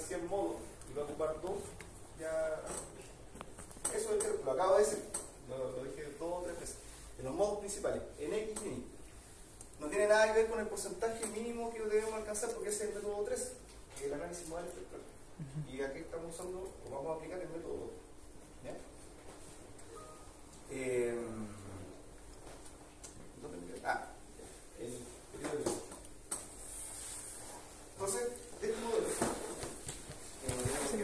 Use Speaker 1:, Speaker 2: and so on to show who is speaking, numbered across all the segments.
Speaker 1: 100 modos y va a ocupar 2, ya... Eso es, lo acabo de decir, lo dije 2 o 3 veces. En los modos principales, en X y en Y. No tiene nada que ver con el porcentaje mínimo que debemos alcanzar, porque ese es el método 3, que es el análisis modal espectral. Y aquí estamos usando, o vamos a aplicar el método 2. ¿Ya? El periodo de vida. Entonces, de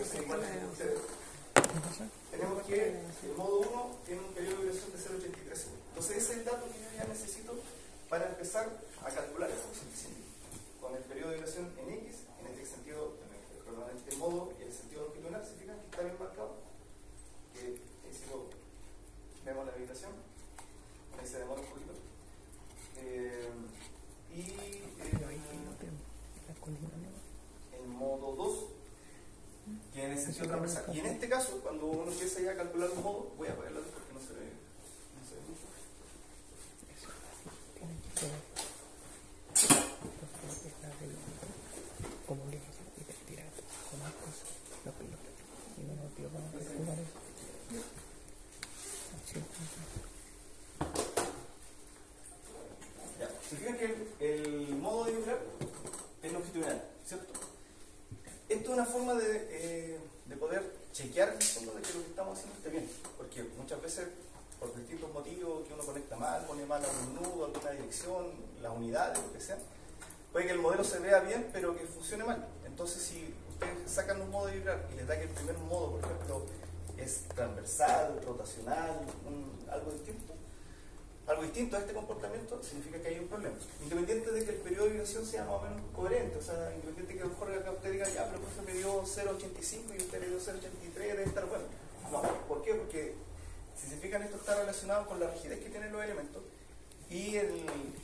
Speaker 1: este modelo, tenemos que el modo 1 tiene un periodo de duración de 0,83 segundos. Entonces, ese es el dato que yo ya necesito para empezar a calcular el coeficiente científico. Con el periodo de duración en X, en este sentido, en este modo y el sentido longitudinal, ¿se fijan que está bien marcado? Que vemos la habitación, ahí se demora un poquito. El modo 2, que en el sentido transversal. Y en este caso, cuando uno empieza ya a calcular un modo, voy a apagar la luz porque no se ve mucho. Ya, se fijan que el modo de vibrar es longitudinal, ¿cierto? Esto es una forma de poder chequear en el fondo de que lo que estamos haciendo esté bien, porque muchas veces por distintos motivos que uno conecta mal, pone mal algún nudo, alguna dirección, las unidades, lo que sea, puede que el modelo se vea bien pero que funcione mal. Entonces si ustedes sacan un modo de vibrar y les da que el primer modo, por ejemplo, es transversal, rotacional, algo distinto a este comportamiento, significa que hay un problema. Independiente de que el periodo de vibración sea más o menos coherente, o sea, independiente de que a lo mejor acá usted diga, ya, pero por me dio 0,85 y usted le dio 0,83, debe estar bueno. No, ¿por qué? Porque si se fijan, esto está relacionado con la rigidez que tienen los elementos y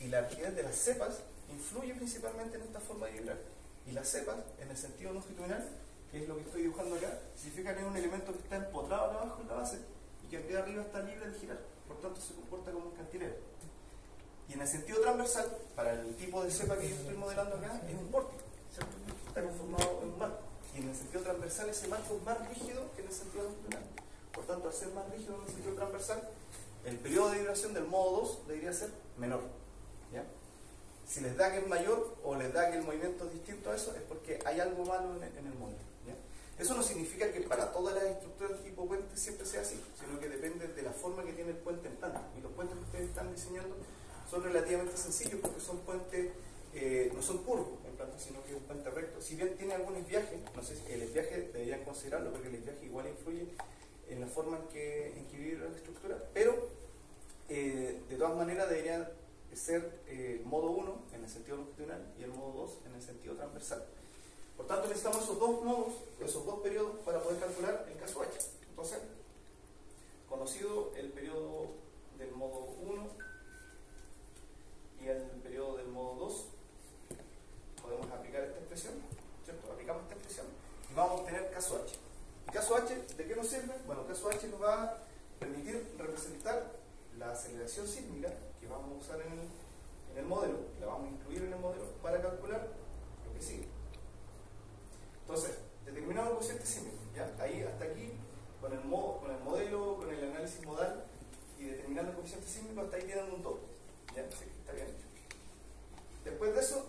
Speaker 1: la rigidez de las cepas influye principalmente en esta forma de vibrar. Y las cepas, en el sentido longitudinal, que es lo que estoy dibujando acá, si se fijan, es un elemento que está empotrado abajo en la base y que aquí arriba está libre de girar. Por tanto, se comporta como un cantilero. Y en el sentido transversal, para el tipo de cepa que yo estoy modelando acá, es un vórtice, ¿cierto? Está conformado en un marco. Y en el sentido transversal, ese marco es más rígido que en el sentido longitudinal. Por tanto, al ser más rígido en el sentido transversal, el periodo de vibración del modo 2 debería ser menor. ¿Ya? Si les da que es mayor o les da que el movimiento es distinto a eso, es porque hay algo malo en el modelo. ¿Ya? Eso no significa que para todas las estructuras de tipo puente siempre sea así, sino que depende de la forma que tiene el puente en planta. Y los puentes que ustedes están diseñando son relativamente sencillos porque son puentes, no son curvos en planta, sino que es un puente recto. Si bien tiene algunos viajes, no sé si el viaje deberían considerarlo porque el viaje igual influye en la forma en que vibra la estructura, pero de todas maneras deberían ser modo 1 en el sentido longitudinal y el modo 2 en el sentido transversal. Por tanto, necesitamos esos dos modos, esos dos periodos para poder calcular el caso H. Entonces, conocido el periodo del modo 1 y el periodo del modo 2, podemos aplicar esta expresión, ¿cierto? Aplicamos esta expresión y vamos a obtener caso H. ¿Y caso H de qué nos sirve? Bueno, caso H nos va a permitir representar la aceleración sísmica que vamos a usar en el modelo, la vamos a incluir en el modelo para calcular lo que sigue. Entonces, determinamos el coeficiente sísmico, ¿ya? Ahí hasta aquí, con el modelo, con el análisis modal y determinando el coeficiente sísmico, hasta ahí tienen un 2. ¿Ya? Sí, está bien hecho. Después de eso,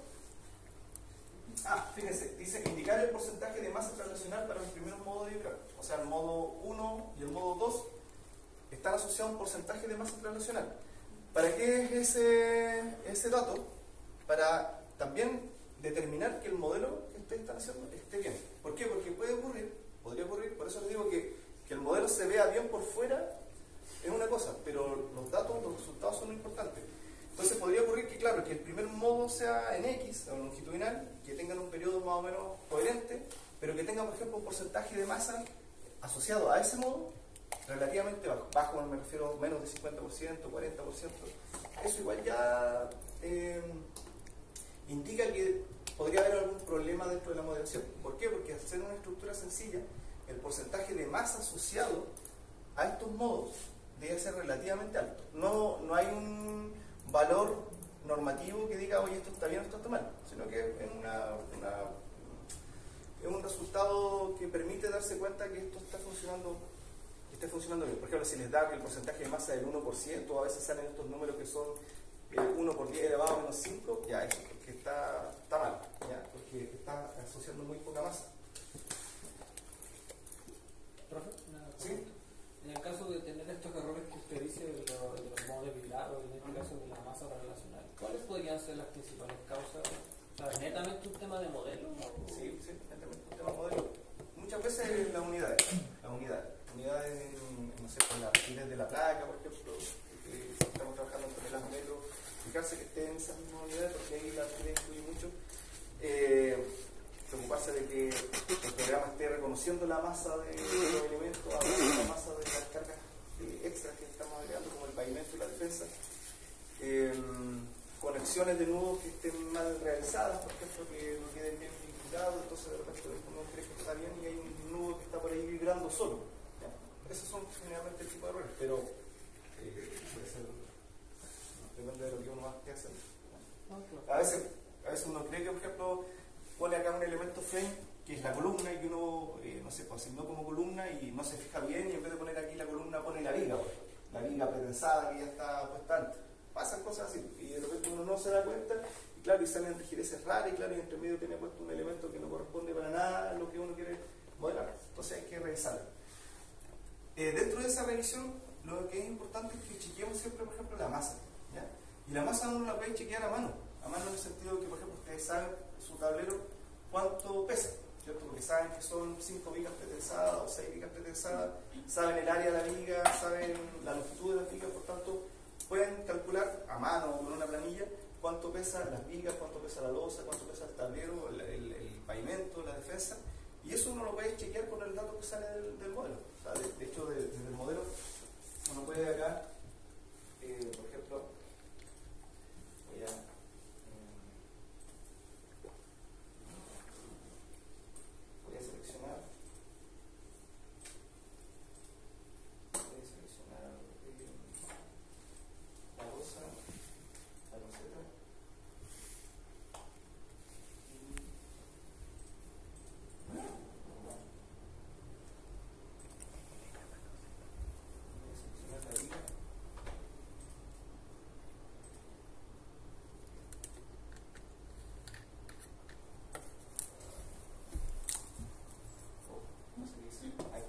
Speaker 1: fíjense, dice indicar el porcentaje de masa translacional para los primeros modos de vibrar. O sea, el modo 1 y el modo 2 están asociados a un porcentaje de masa translacional. ¿Para qué es ese dato? Para también determinar que el modelo que ustedes están haciendo esté bien. ¿Por qué? Porque podría ocurrir, por eso les digo que el modelo se vea bien por fuera es una cosa, pero los datos, los resultados son muy importantes. Entonces podría ocurrir que, claro, que el primer modo sea en X, o longitudinal, que tengan un periodo más o menos coherente, pero que tenga, por ejemplo, un porcentaje de masa asociado a ese modo relativamente bajo. Bajo me refiero a menos de 50%, 40%. Eso igual ya indica que podría haber algún problema dentro de la modelación. ¿Por qué? Porque al ser una estructura sencilla, el porcentaje de masa asociado a estos modos debe ser relativamente alto. No hay un valor normativo que diga, oye, esto está bien o esto está mal, sino que es un resultado darse cuenta que esto está funcionando, que esté funcionando bien. Por ejemplo, si les da que el porcentaje de masa del 1%, a veces salen estos números que son 1 por 10 elevado a menos 5, ya eso es porque está mal, ya, porque está asociando muy poca masa.
Speaker 2: Profe,
Speaker 1: ¿Sí?
Speaker 2: en el caso de tener estos errores que usted dice de los modos de vibrar, o en este caso de la masa relacional, ¿cuáles podrían ser las principales causas? O sea, ¿netamente un tema de modelo?
Speaker 1: Sí, netamente un tema de modelo. Muchas veces las unidades, no sé, con las pines de la placa, por ejemplo, que estamos trabajando con el modelo, fijarse que estén en esas mismas unidades, porque ahí la pines influye mucho. Preocuparse de que el programa esté reconociendo la masa de los elementos, la masa de las cargas extras que estamos agregando, como el pavimento y la defensa. Conexiones de nudos que estén mal realizadas, por ejemplo, que no queden bien vinculados, entonces de repente uno cree que está bien y hay un nudo que está por ahí vibrando solo. ¿Ya? Esos son generalmente el tipo de errores, pero puede ser, depende de lo que uno más quiera hacer. A veces uno cree que, por ejemplo, pone acá un elemento frame que es la columna y que uno, no sé, pues asignó como columna y no se fija bien, y en vez de poner aquí la columna pone la viga, la viga pretensada que ya está puesta antes. Pasan cosas así y de repente uno no se da cuenta y claro, y salen rigideces raras y claro, y entre medio tiene puesto un elemento que no corresponde para nada a lo que uno quiere modelar. Entonces hay que revisarlo. Dentro de esa revisión, lo que es importante es que chequeemos siempre, por ejemplo, la masa, ¿ya? Y la masa uno la puede chequear a mano en el sentido de que, por ejemplo, ustedes saben su tablero cuánto pesa, ¿cierto? Porque saben que son 5 vigas pretensadas o 6 vigas pretensadas, saben el área de la viga, saben la longitud de las vigas, por tanto pueden calcular a mano o con una planilla cuánto pesan las vigas, cuánto pesa la losa, cuánto pesa el tablero, el pavimento, la defensa, y eso uno lo puede chequear con el dato que sale del modelo. O sea, de hecho, desde el modelo uno puede acá, por ejemplo, voy a seleccionar la losa, la loseta, seleccionar la viga, no sé qué dice, ahí.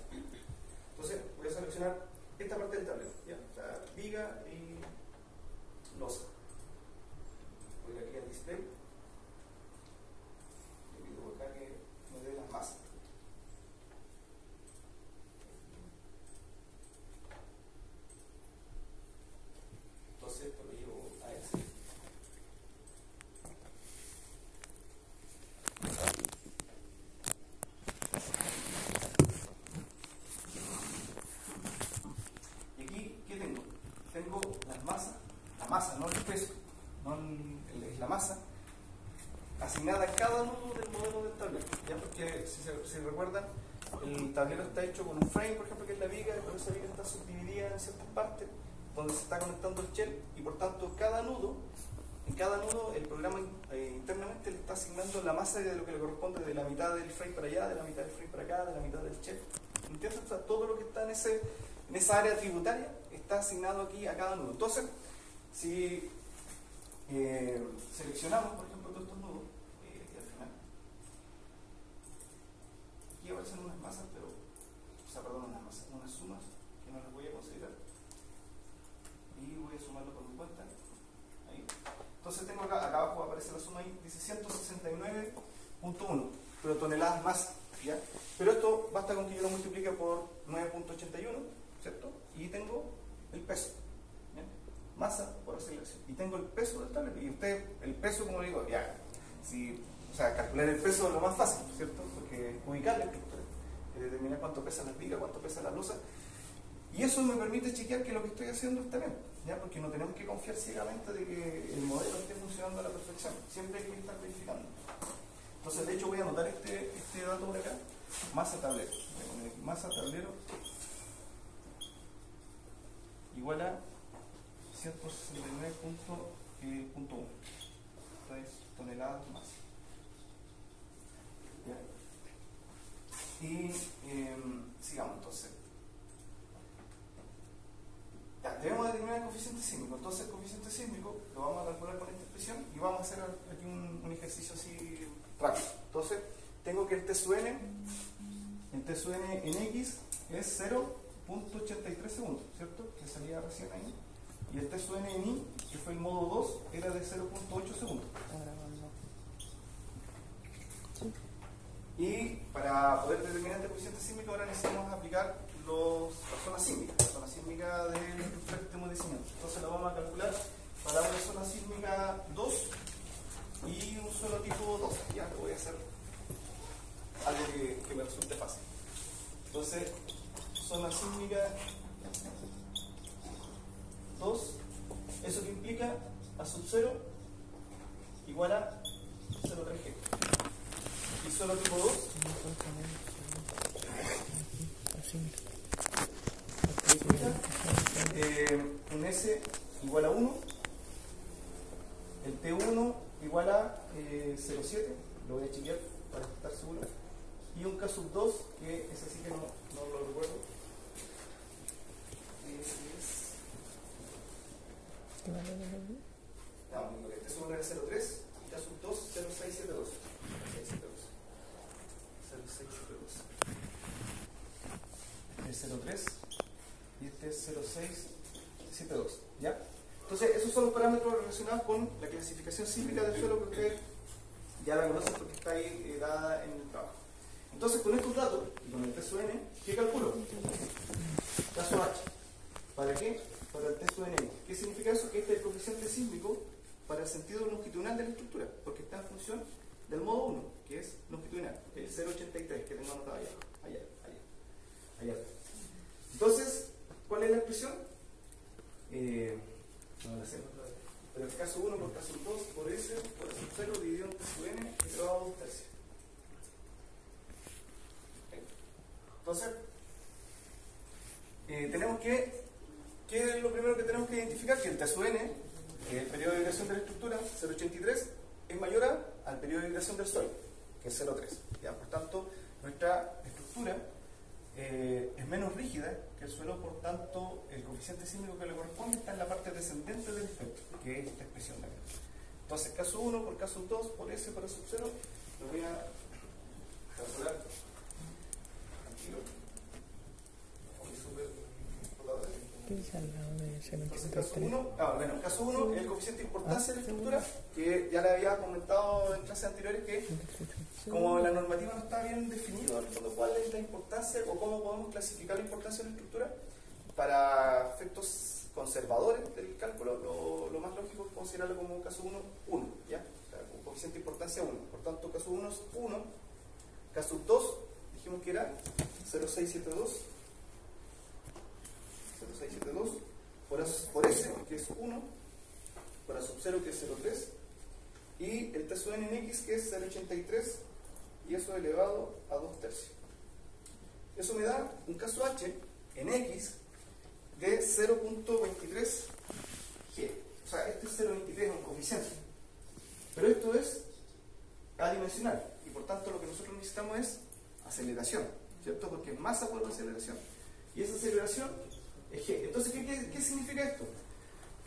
Speaker 1: Entonces voy a seleccionar esta parte del tablero, ¿ya? O sea, viga y losa. Voy aquí al display y pido acá que me dé las masas. Entonces esto lo llevo a ese. Y aquí, ¿qué tengo? Tengo las masas, la masa, no el peso, es la masa asignada a cada uno del modelo del tablero, ¿ya? Porque si recuerdan, el tablero está hecho con un frame, por ejemplo, que es la viga, pero esa viga está subdividida en ciertas partes donde se está conectando el shell, y por tanto en cada nudo el programa internamente le está asignando la masa de lo que le corresponde, de la mitad del frame para allá, de la mitad del frame para acá, de la mitad del shell. ¿Entiendes? O sea, todo lo que está en esa área tributaria está asignado aquí a cada nudo. Entonces, si seleccionamos, por ejemplo, todos estos nudos, y al final, aquí aparecen unas masas, unas sumas que no las voy a considerar, y voy a sumarlo por mi cuenta. Ahí. Entonces tengo acá abajo aparece la suma ahí, dice 169.1, pero toneladas más, ¿ya? Pero esto basta con que yo lo multiplique por 9.81, ¿cierto? Y tengo el peso, ¿ya? Masa por aceleración. Y tengo el peso del tablero. Y usted, el peso, como digo, ya, o sea, calcular el peso es lo más fácil, ¿cierto? Porque ubicar la estructura, determinar cuánto pesa las vigas, cuánto pesa la losa. Y eso me permite chequear que lo que estoy haciendo está bien, ¿ya? Porque no tenemos que confiar ciegamente de que el modelo esté funcionando a la perfección. Siempre hay que estar verificando. Entonces, de hecho, voy a anotar este dato por acá. Masa tablero. Voy a poner aquí masa tablero igual a 169.1. 3 toneladas más. ¿Ya? Y a hacer aquí un ejercicio así rápido. Entonces, tengo que el T sub n en X es 0.83 segundos, ¿cierto? Que salía recién ahí. Y el T sub n en Y, que fue el modo 2, era de 0.8 segundos. Y para poder determinar este coeficiente sísmico ahora necesitamos aplicar la zona sísmica de la estructura que estemos diseñando. Entonces la vamos a calcular para una zona sísmica 2 y un suelo tipo 2. Ya te voy a hacer algo que me resulte fácil. Entonces, zona sísmica 2, eso que implica a sub 0 igual a 0,3G. Y suelo tipo 2 un S igual a 1, el T1 igual a 0,7, lo voy a chequear para estar seguro, y un K sub 2, que es así que no lo recuerdo. No, el T sub 1 era 0,3 y K sub 2 0,672. 0672. Es 0,3 y este es 0,672. ¿Ya? Entonces, esos son los parámetros relacionados con la clasificación sísmica del suelo que ustedes ya la conocen porque está ahí dada en el trabajo. Entonces, con estos datos y con el T sub n, ¿qué calculo? Caso H. ¿Para qué? Para el T sub n. ¿Qué significa eso? Que este es el coeficiente sísmico para el sentido longitudinal de la estructura, porque está en función del modo 1, que es longitudinal, el 0,83 que tengo anotado allá. Entonces, ¿cuál es la expresión? No la sé. Pero el caso 1 por caso 2 por S por S 0 dividido en T sub n elevado a 2 tercios. Entonces, tenemos que, ¿qué es lo primero que tenemos que identificar? Que el T sub n, que es el periodo de vibración de la estructura, 0,83, es mayor al periodo de vibración del suelo, que es 0,3. ¿Ya? Por tanto, nuestra estructura es menos rígida que el suelo, por tanto, el coeficiente sísmico que le corresponde está en la parte descendente del espectro, que es esta expresión de acá. Entonces, caso 1 por caso 2 por S por S sub 0, lo voy a calcular. Tranquilo. Entonces, caso 1, caso 1 es el coeficiente de importancia de la estructura, que ya le había comentado en clases anteriores que como la normativa no está bien definido en el fondo cuál es la importancia o cómo podemos clasificar la importancia de la estructura, para efectos conservadores del cálculo lo más lógico es considerarlo como caso 1, ¿ya? O sea, con coeficiente de importancia 1. Por tanto, caso 1 es 1, caso 2 dijimos que era 0,672 por S, que es 1, por A sub 0, que es 0,3, y el T sub n en X, que es 0,83, y eso elevado a 2 tercios. Eso me da un caso H en X de 0.23 G. O sea, este es 0.23, es un coeficiente. Pero esto es adimensional, y por tanto lo que nosotros necesitamos es aceleración, ¿cierto? Porque es masa por aceleración. Y esa aceleración es G. Entonces, ¿qué significa esto?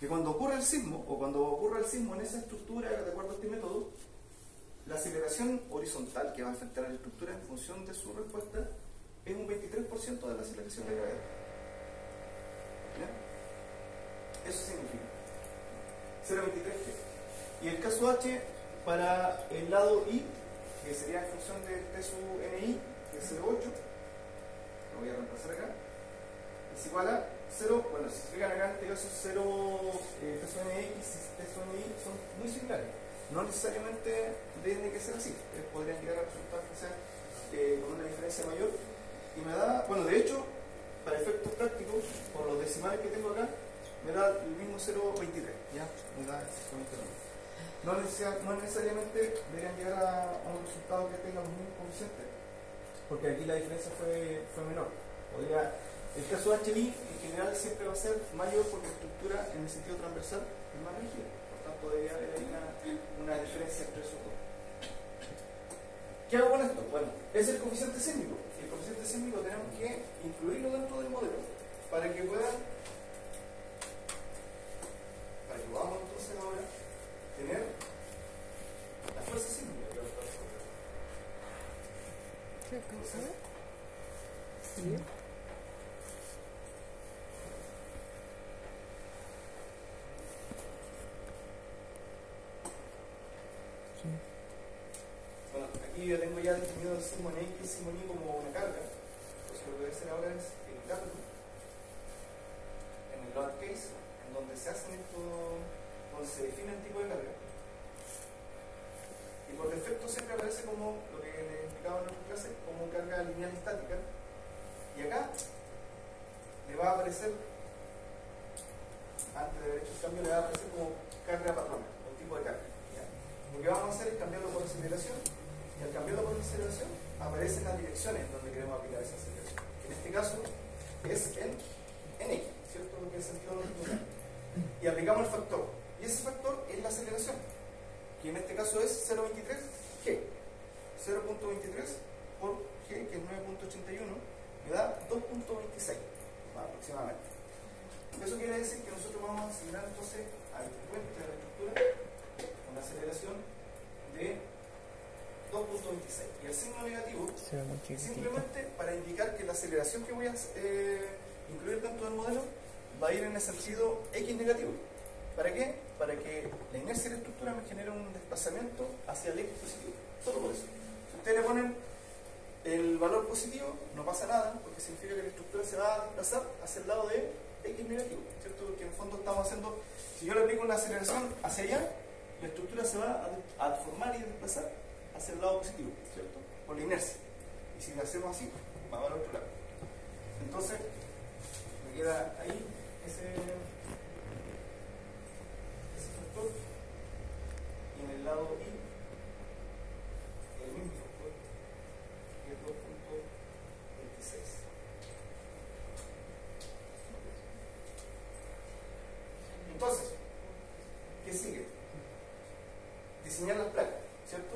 Speaker 1: Que cuando ocurre el sismo, o cuando ocurra el sismo en esa estructura, de acuerdo a este método, la aceleración horizontal que va a afectar a la estructura en función de su respuesta es un 23% de la aceleración de gravedad. ¿Ya? Eso significa 0,23G. Y el caso H para el lado I, que sería en función de T sub NI, que es 0,8, lo voy a reemplazar acá, es igual a 0, bueno, si se fijan acá en este caso 0, T sub NX y T sub NI son muy similares. No necesariamente tiene que ser así, podrían llegar a resultar que sean con una diferencia mayor. Y me da, bueno, de hecho, para efectos prácticos, por los decimales que tengo acá, me da el mismo 0,23, ¿ya? Me da exactamente lo mismo. No necesariamente deberían llegar a un resultado que tenga los mismos coeficientes, porque aquí la diferencia fue menor. El caso HI en general siempre va a ser mayor porque la estructura en el sentido transversal es más rígida, por tanto debería haber una diferencia entre esos dos. ¿Qué hago con esto? Bueno, es el coeficiente sísmico. El coeficiente sísmico tenemos que incluirlo dentro del modelo para que podamos entonces ahora tener
Speaker 3: Sí.
Speaker 1: Bueno, aquí yo tengo ya definido el sigma X y el sigma Y como una carga. Entonces lo que voy a hacer ahora es editarlo en el load case, en donde se hacen esto, donde se define el tipo de carga. Y por defecto siempre aparece como lo que les explicaba en nuestra clase, como carga lineal estática. Y acá le va a aparecer, antes de haber hecho el cambio, le va a aparecer como carga patrona, o tipo de carga. ¿Ya? Lo que vamos a hacer es cambiarlo por aceleración, y al cambiarlo por aceleración aparecen las direcciones donde queremos aplicar esa aceleración. En este caso es en X, ¿cierto? Lo que es el sentido longitudinal. Y aplicamos el factor. Y ese factor es la aceleración, que en este caso es 0.23 G. 0.23 por G, que es 9.81, me da 2.26 aproximadamente. Eso quiere decir que nosotros vamos a asignar entonces al puente de la estructura una aceleración de 2.26. Y el signo negativo simplemente para indicar que la aceleración que voy a incluir dentro del modelo va a ir en el sentido X negativo. ¿Para qué? Para que la inercia de la estructura me genere un desplazamiento hacia el X positivo. Solo por eso. Si ustedes le ponen el valor positivo, no pasa nada, porque significa que la estructura se va a desplazar hacia el lado de X negativo, ¿cierto? Porque en el fondo estamos haciendo, si yo le aplico una aceleración hacia allá, la estructura se va a deformar y desplazar hacia el lado positivo, ¿cierto? Por la inercia. Y si lo hacemos así, va al otro lado. Entonces, me queda ahí ese factor, y en el lado Y el mismo factor, que es 2.26. Entonces, ¿qué sigue? Diseñar las placas, ¿cierto?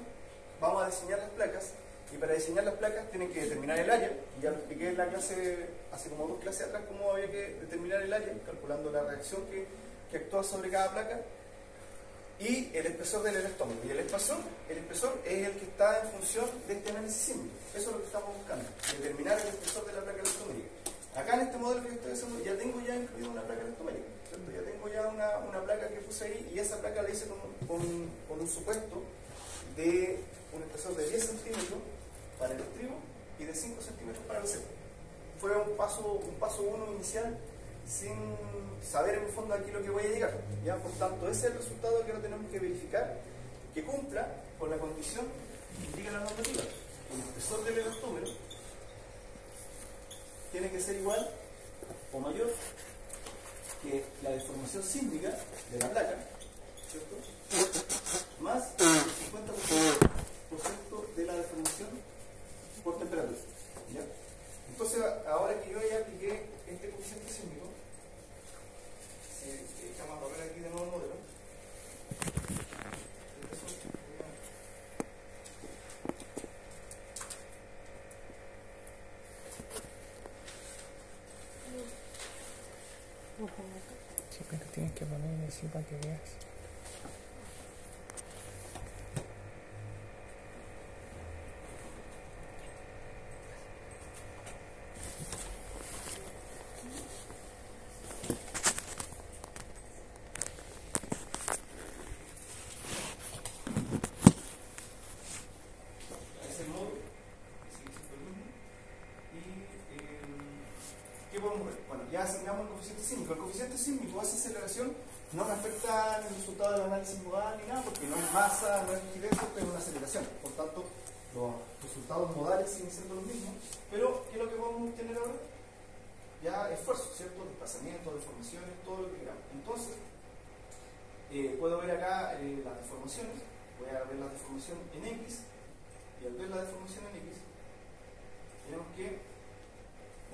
Speaker 1: Vamos a diseñar las placas, y para diseñar las placas tienen que determinar el área. Ya lo expliqué en la clase, hace como 2 clases atrás, cómo había que determinar el área, calculando la reacción que actúa sobre cada placa, y el espesor del elastómero. Y el espesor es el que está en función de este análisis sísmico. Eso es lo que estamos buscando, determinar el espesor de la placa elastomérica. Acá en este modelo que yo estoy haciendo ya tengo ya incluido una placa elastomérica, ¿cierto? Ya tengo ya una placa que puse ahí, y esa placa la hice con un supuesto de un espesor de 10 centímetros para el estribo y de 5 centímetros para el cepo. Fue un paso 1 inicial, sin saber en el fondo aquí lo que voy a llegar. ¿Ya? Por tanto, ese es el resultado que ahora tenemos que verificar, que cumpla con la condición que indica la normativa. El espesor del elastómero tiene que ser igual o mayor que la deformación sísmica de la placa, ¿cierto? Más el 50% de la deformación por temperatura. ¿Ya? Entonces, ahora que yo ya apliqué este coeficiente sísmico, si echamos a correr aquí de nuevo el modelo,
Speaker 3: Sí, pero tienes que poner así para que veas.
Speaker 1: ese modo, que sigue siendo el mismo. Y ¿qué podemos ver? Bueno, ya asignamos el coeficiente sísmico. El coeficiente sísmico, esa aceleración, no me afecta en el resultado del análisis modal ni nada, porque no es masa, no es rigidez, es una aceleración. Por tanto, los resultados modales siguen siendo los mismos. Pero, ¿qué es lo que podemos obtener ahora? Ya esfuerzo, ¿cierto? Desplazamientos, deformaciones, todo lo que queramos. Entonces, puedo ver acá las deformaciones. Voy a ver la deformación en X, y al ver la deformación en X, tenemos que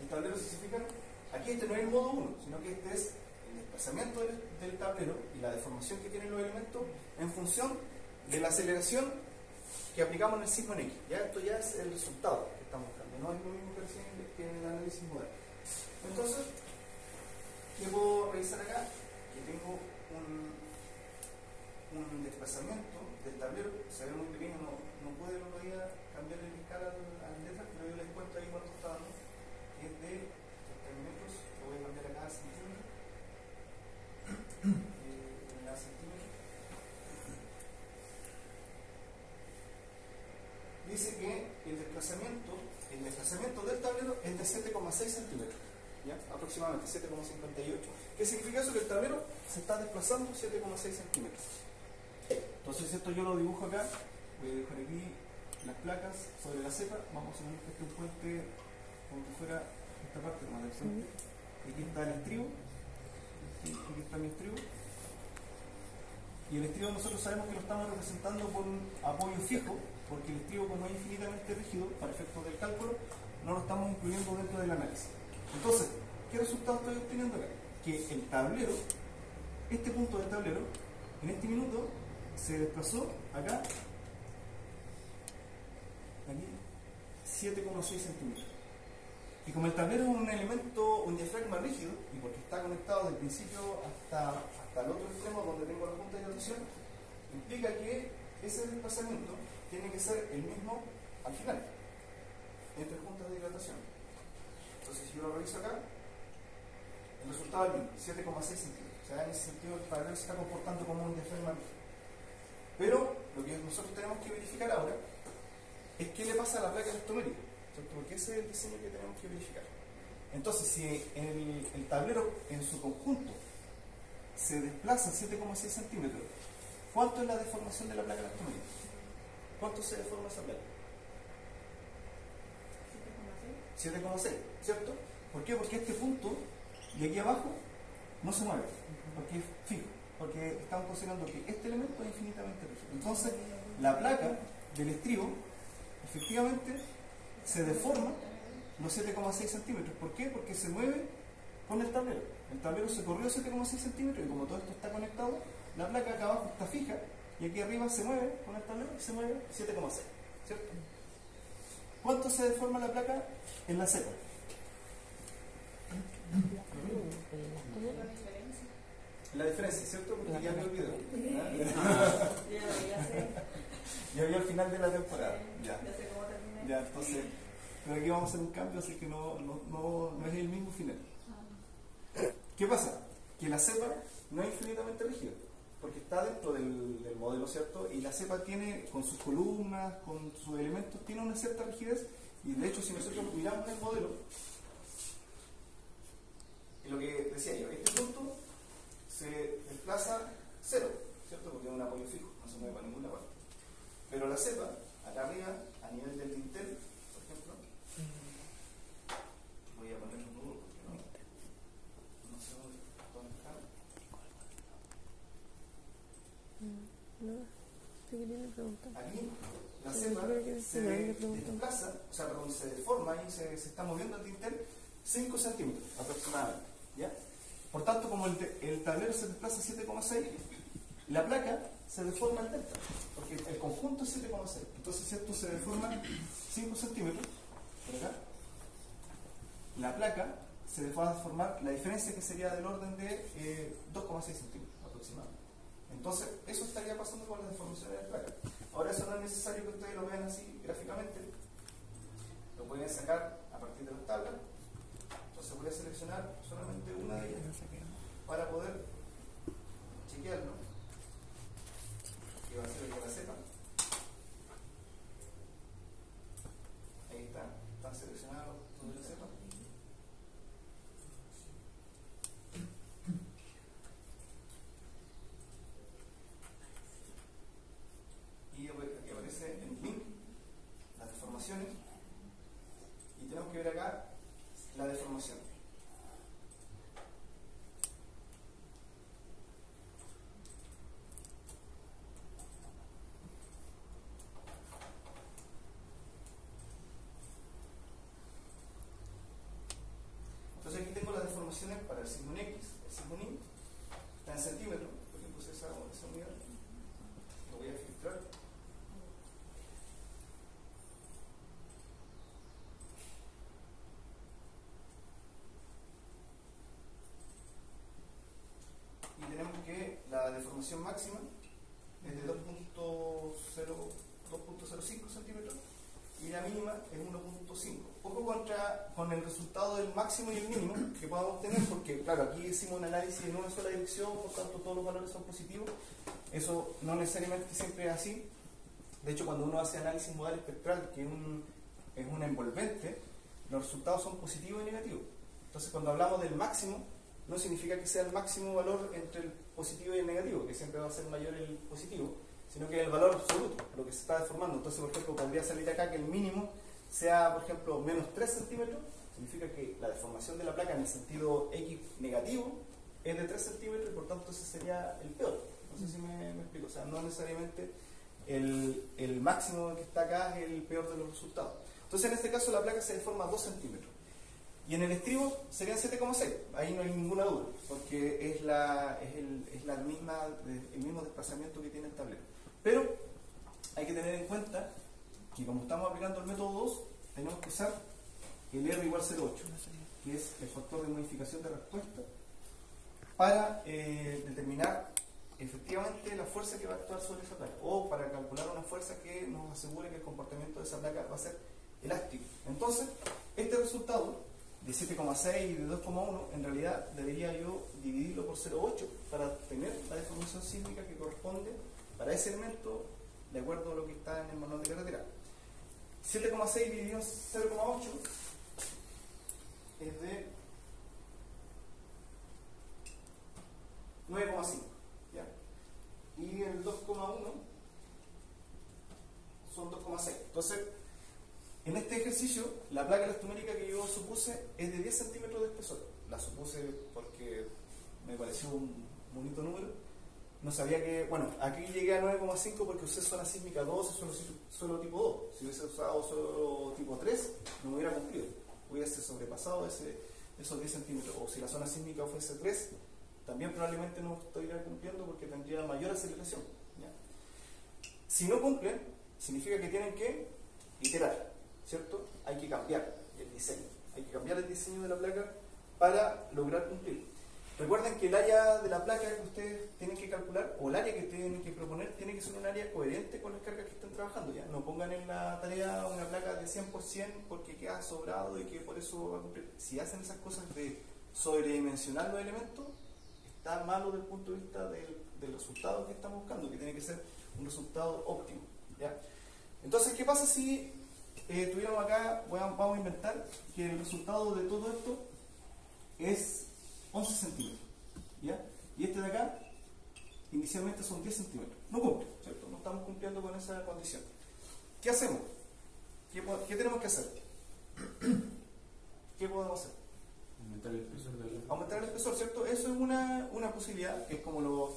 Speaker 1: el tablero, si se fijan, aquí este no es el modo 1, sino que este es el desplazamiento del tablero y la deformación que tienen los elementos en función de la aceleración que aplicamos en el sigma en X. Ya esto ya es el resultado que estamos buscando, no es lo mismo que en el análisis modal. Entonces, ¿qué puedo revisar acá? Que tengo un desplazamiento del tablero, se ve muy pequeño, no pude el otro día cambiar el escala al letra, el desplazamiento del tablero es de 7,6 centímetros, ¿ya? Aproximadamente 7,58. ¿Qué significa eso? Que el tablero se está desplazando 7,6 centímetros. Entonces esto yo lo dibujo acá, voy a dibujar aquí las placas sobre la cepa, vamos a suponer que este es un puente como que fuera esta parte más del puente. Aquí está el estribo, aquí está mi estribo, y el estribo nosotros sabemos que lo estamos representando con apoyo fijo, porque el estribo, como es infinitamente rígido para efectos del cálculo, no lo estamos incluyendo dentro del análisis. Entonces, ¿qué resultado estoy obteniendo acá? Que el tablero, este punto del tablero, en este minuto se desplazó acá, aquí, 7,6 centímetros. Y como el tablero es un elemento, un diafragma rígido, y porque está conectado desde el principio hasta el otro extremo donde tengo la punta de dilatación, implica que ese desplazamiento tiene que ser el mismo al final, entre puntas de dilatación. Entonces, si yo lo reviso acá, el resultado es el mismo, 7,6 centímetros. O sea, en ese sentido el tablero se está comportando como un diafragma rígido. Pero lo que nosotros tenemos que verificar ahora es qué le pasa a la placa elastomérica, ¿cierto? Porque ese es el diseño que tenemos que verificar. Entonces, si el tablero en su conjunto se desplaza 7,6 centímetros, ¿cuánto es la deformación de la placa elastomérica? ¿Cuánto se deforma esa placa? 7,6, ¿cierto? ¿Por qué? Porque este punto de aquí abajo no se mueve, porque es fijo, porque estamos considerando que este elemento es infinitamente rígido. Entonces, la placa del estribo efectivamente se deforma los 7,6 centímetros. ¿Por qué? Porque se mueve con el tablero. El tablero se corrió 7,6 centímetros y como todo esto está conectado, la placa acá abajo está fija y aquí arriba se mueve con el tablero y se mueve 7,6, ¿cierto? ¿Cuánto se deforma la placa en la cepa? La diferencia, ¿cierto? Porque ya me olvidé. Ya vi al final de la temporada. Ya, entonces, pero aquí vamos a hacer un cambio, así que no es el mismo final. ¿Qué pasa? Que la cepa no es infinitamente rígida, porque está dentro del modelo, ¿cierto? Y la cepa tiene, con sus columnas, con sus elementos, tiene una cierta rigidez, y de hecho si nosotros miramos el modelo, y lo que decía yo, este punto se desplaza cero, ¿cierto? Porque es un apoyo fijo, no se mueve para ninguna parte. Pero la cepa, acá arriba, a nivel del dintel, por ejemplo, voy a poner un nudo porque no sé dónde está. Aquí la cepa se desplaza, o sea, perdón, se deforma y se está moviendo el dintel 5 centímetros aproximadamente, ¿ya? Por tanto, como el tablero se desplaza 7,6, la placa se deforma al delta, porque el conjunto es 7,6. Entonces, si esto se deforma 5 centímetros, por acá, la placa se va a deformar, la diferencia que sería del orden de 2,6 centímetros aproximadamente. Entonces, eso estaría pasando con las deformaciones de la placa. Ahora, eso no es necesario que ustedes lo vean así gráficamente, lo pueden sacar a partir de las tablas. Entonces, voy a seleccionar solamente una de ellas para poder chequearlo. Que va a ser el que la cepa. Ahí están seleccionados todos la cepa. Y aquí aparece en link las deformaciones y tenemos que ver acá la deformación. Entonces aquí tengo las deformaciones para el signo X, el signo Y, está en centímetros, porque puse esa unidad. Lo voy a filtrar. Y tenemos que la deformación máxima es de 2.05 centímetros y la mínima es 1.5. Poco con el resultado del máximo y el mínimo que podamos tener, porque claro, aquí hicimos un análisis en una sola dirección, por tanto todos los valores son positivos. Eso no necesariamente siempre es así, De hecho, cuando uno hace análisis modal espectral, que es un envolvente, los resultados son positivos y negativos. Entonces, cuando hablamos del máximo, no significa que sea el máximo valor entre el positivo y el negativo, que siempre va a ser mayor el positivo, sino que el valor absoluto, lo que se está deformando. Entonces, por ejemplo, podría salir acá que el mínimo sea, por ejemplo, menos 3 centímetros, significa que la deformación de la placa en el sentido X negativo es de 3 centímetros y por tanto ese sería el peor. No sé si me explico. O sea, no necesariamente el máximo que está acá es el peor de los resultados. Entonces, en este caso, la placa se deforma 2 centímetros. Y en el estribo serían 7,6. Ahí no hay ninguna duda, porque es el mismo desplazamiento que tiene el tablero. Pero hay que tener en cuenta que como estamos aplicando el método 2, tenemos que usar el R igual 0,8, que es el factor de modificación de respuesta, para determinar efectivamente la fuerza que va a actuar sobre esa placa, o para calcular una fuerza que nos asegure que el comportamiento de esa placa va a ser elástico. Entonces, este resultado de 7,6 y de 2,1, en realidad debería yo dividirlo por 0,8 para tener la deformación sísmica que corresponde para ese elemento de acuerdo a lo que está en el manual de carretera. 7,6 dividido en 0,8 es de 9,5, ¿ya? Y el 2,1 son 2,6. Entonces, en este ejercicio, la placa elastomérica que yo supuse es de 10 centímetros de espesor. La supuse porque me pareció un bonito número. No sabía que, bueno, aquí llegué a 9,5 porque usé zona sísmica 2, solo tipo 2. Si hubiese usado solo tipo 3, no me hubiera cumplido. Hubiese sobrepasado esos 10 centímetros. O si la zona sísmica fuese 3, también probablemente no estaría cumpliendo porque tendría mayor aceleración, ¿ya? Si no cumplen, significa que tienen que iterar, ¿cierto? Hay que cambiar el diseño. Hay que cambiar el diseño de la placa para lograr cumplir. Recuerden que el área de la placa que ustedes tienen que calcular, o el área que tienen que proponer, tiene que ser un área coherente con las cargas que están trabajando, ¿ya? No pongan en la tarea una placa de 100% porque queda sobrado y que por eso va a cumplir. Si hacen esas cosas de sobredimensionar los elementos, está malo desde el punto de vista del resultado que estamos buscando, que tiene que ser un resultado óptimo, ¿ya? Entonces, ¿qué pasa si tuviéramos acá, vamos a inventar que el resultado de todo esto es 11 centímetros, ¿ya? Y este de acá, inicialmente son 10 centímetros. No cumple, ¿cierto? No estamos cumpliendo con esa condición. ¿Qué hacemos? ¿Qué tenemos que hacer? ¿Qué podemos hacer?
Speaker 4: Aumentar el espesor de la...
Speaker 1: Aumentar el espesor, ¿cierto? Eso es una posibilidad, que es como lo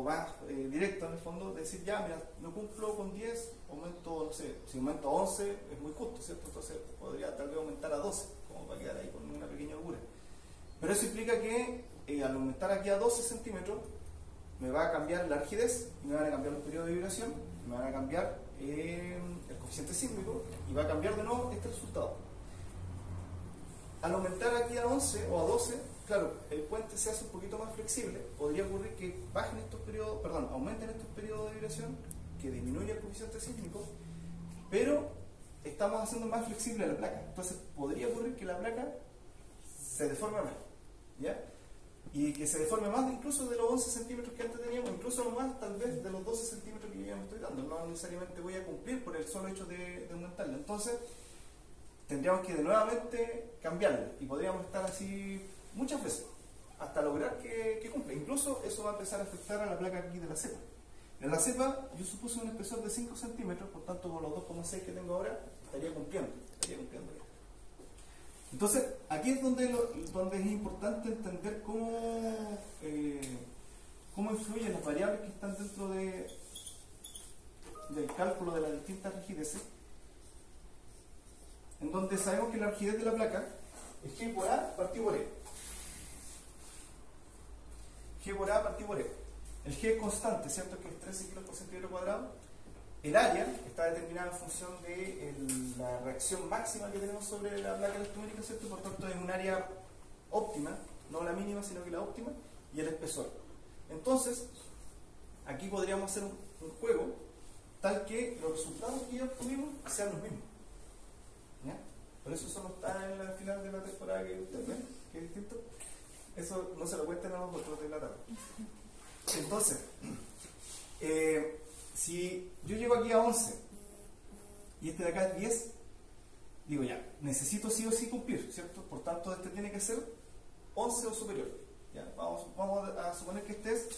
Speaker 1: más directo en el fondo, de decir, ya, mira, no cumplo con 10, aumento, no sé, si aumento a 11 es muy justo, ¿cierto? Entonces podría tal vez aumentar a 12, como para quedar ahí con una pequeña holgura. Pero eso implica que al aumentar aquí a 12 centímetros, me va a cambiar la rigidez, me van a cambiar los periodos de vibración, me van a cambiar el coeficiente sísmico, y va a cambiar de nuevo este resultado. Al aumentar aquí a 11 o a 12, claro, el puente se hace un poquito más flexible. Podría ocurrir que bajen estos periodos, perdón, aumenten estos periodos de vibración, que disminuya el coeficiente sísmico, pero estamos haciendo más flexible la placa. Entonces podría ocurrir que la placa se deforme más, ¿ya? Y que se deforme más incluso de los 11 centímetros que antes teníamos, incluso más tal vez de los 12 centímetros que yo ya me estoy dando. No necesariamente voy a cumplir por el solo hecho de aumentarla. Entonces tendríamos que de nuevamente cambiarla y podríamos estar así muchas veces hasta lograr que cumpla. Incluso eso va a empezar a afectar a la placa aquí de la cepa. En la cepa yo supuse un espesor de 5 centímetros, por tanto con los 2,6 que tengo ahora estaría cumpliendo ya. Entonces aquí es donde es importante entender cómo influyen las variables que están dentro del cálculo de las distintas rigideces, en donde sabemos que la rigidez de la placa es G por A partido por E. G por A partido por E. El G es constante, ¿cierto? Que es 13 kilos por centímetro cuadrado. El área está determinada en función de la reacción máxima que tenemos sobre la placa elastomérica, ¿cierto? Por tanto, es un área óptima, no la mínima, sino que la óptima, y el espesor. Entonces, aquí podríamos hacer un juego tal que los resultados que ya obtuvimos sean los mismos, ¿ya? Por eso no está en la final de la temporada que ustedes ven, que es distinto. Eso no se lo cuenten a nosotros de la tarde. Entonces, si yo llego aquí a 11 y este de acá es 10, digo ya, necesito sí o sí cumplir, ¿cierto? Por tanto, este tiene que ser 11 o superior. ¿Ya? Vamos a suponer que este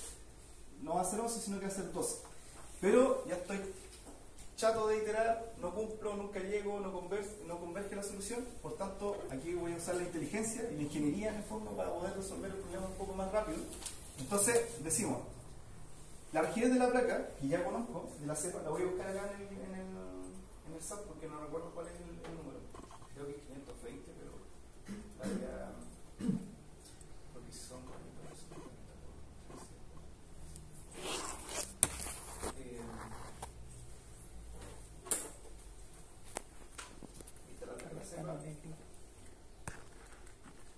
Speaker 1: no va a ser 11, sino que va a ser 12. Pero ya estoy chato de iterar, no cumplo, nunca llego, no converge la solución. Por tanto, aquí voy a usar la inteligencia y la ingeniería en el fondo para poder resolver el problema un poco más rápido. Entonces, decimos, la rigidez de la placa, que ya conozco, de la cepa, la voy a buscar acá en el SAT porque no recuerdo cuál es el número. Creo que es 520, pero la voy a... porque si son...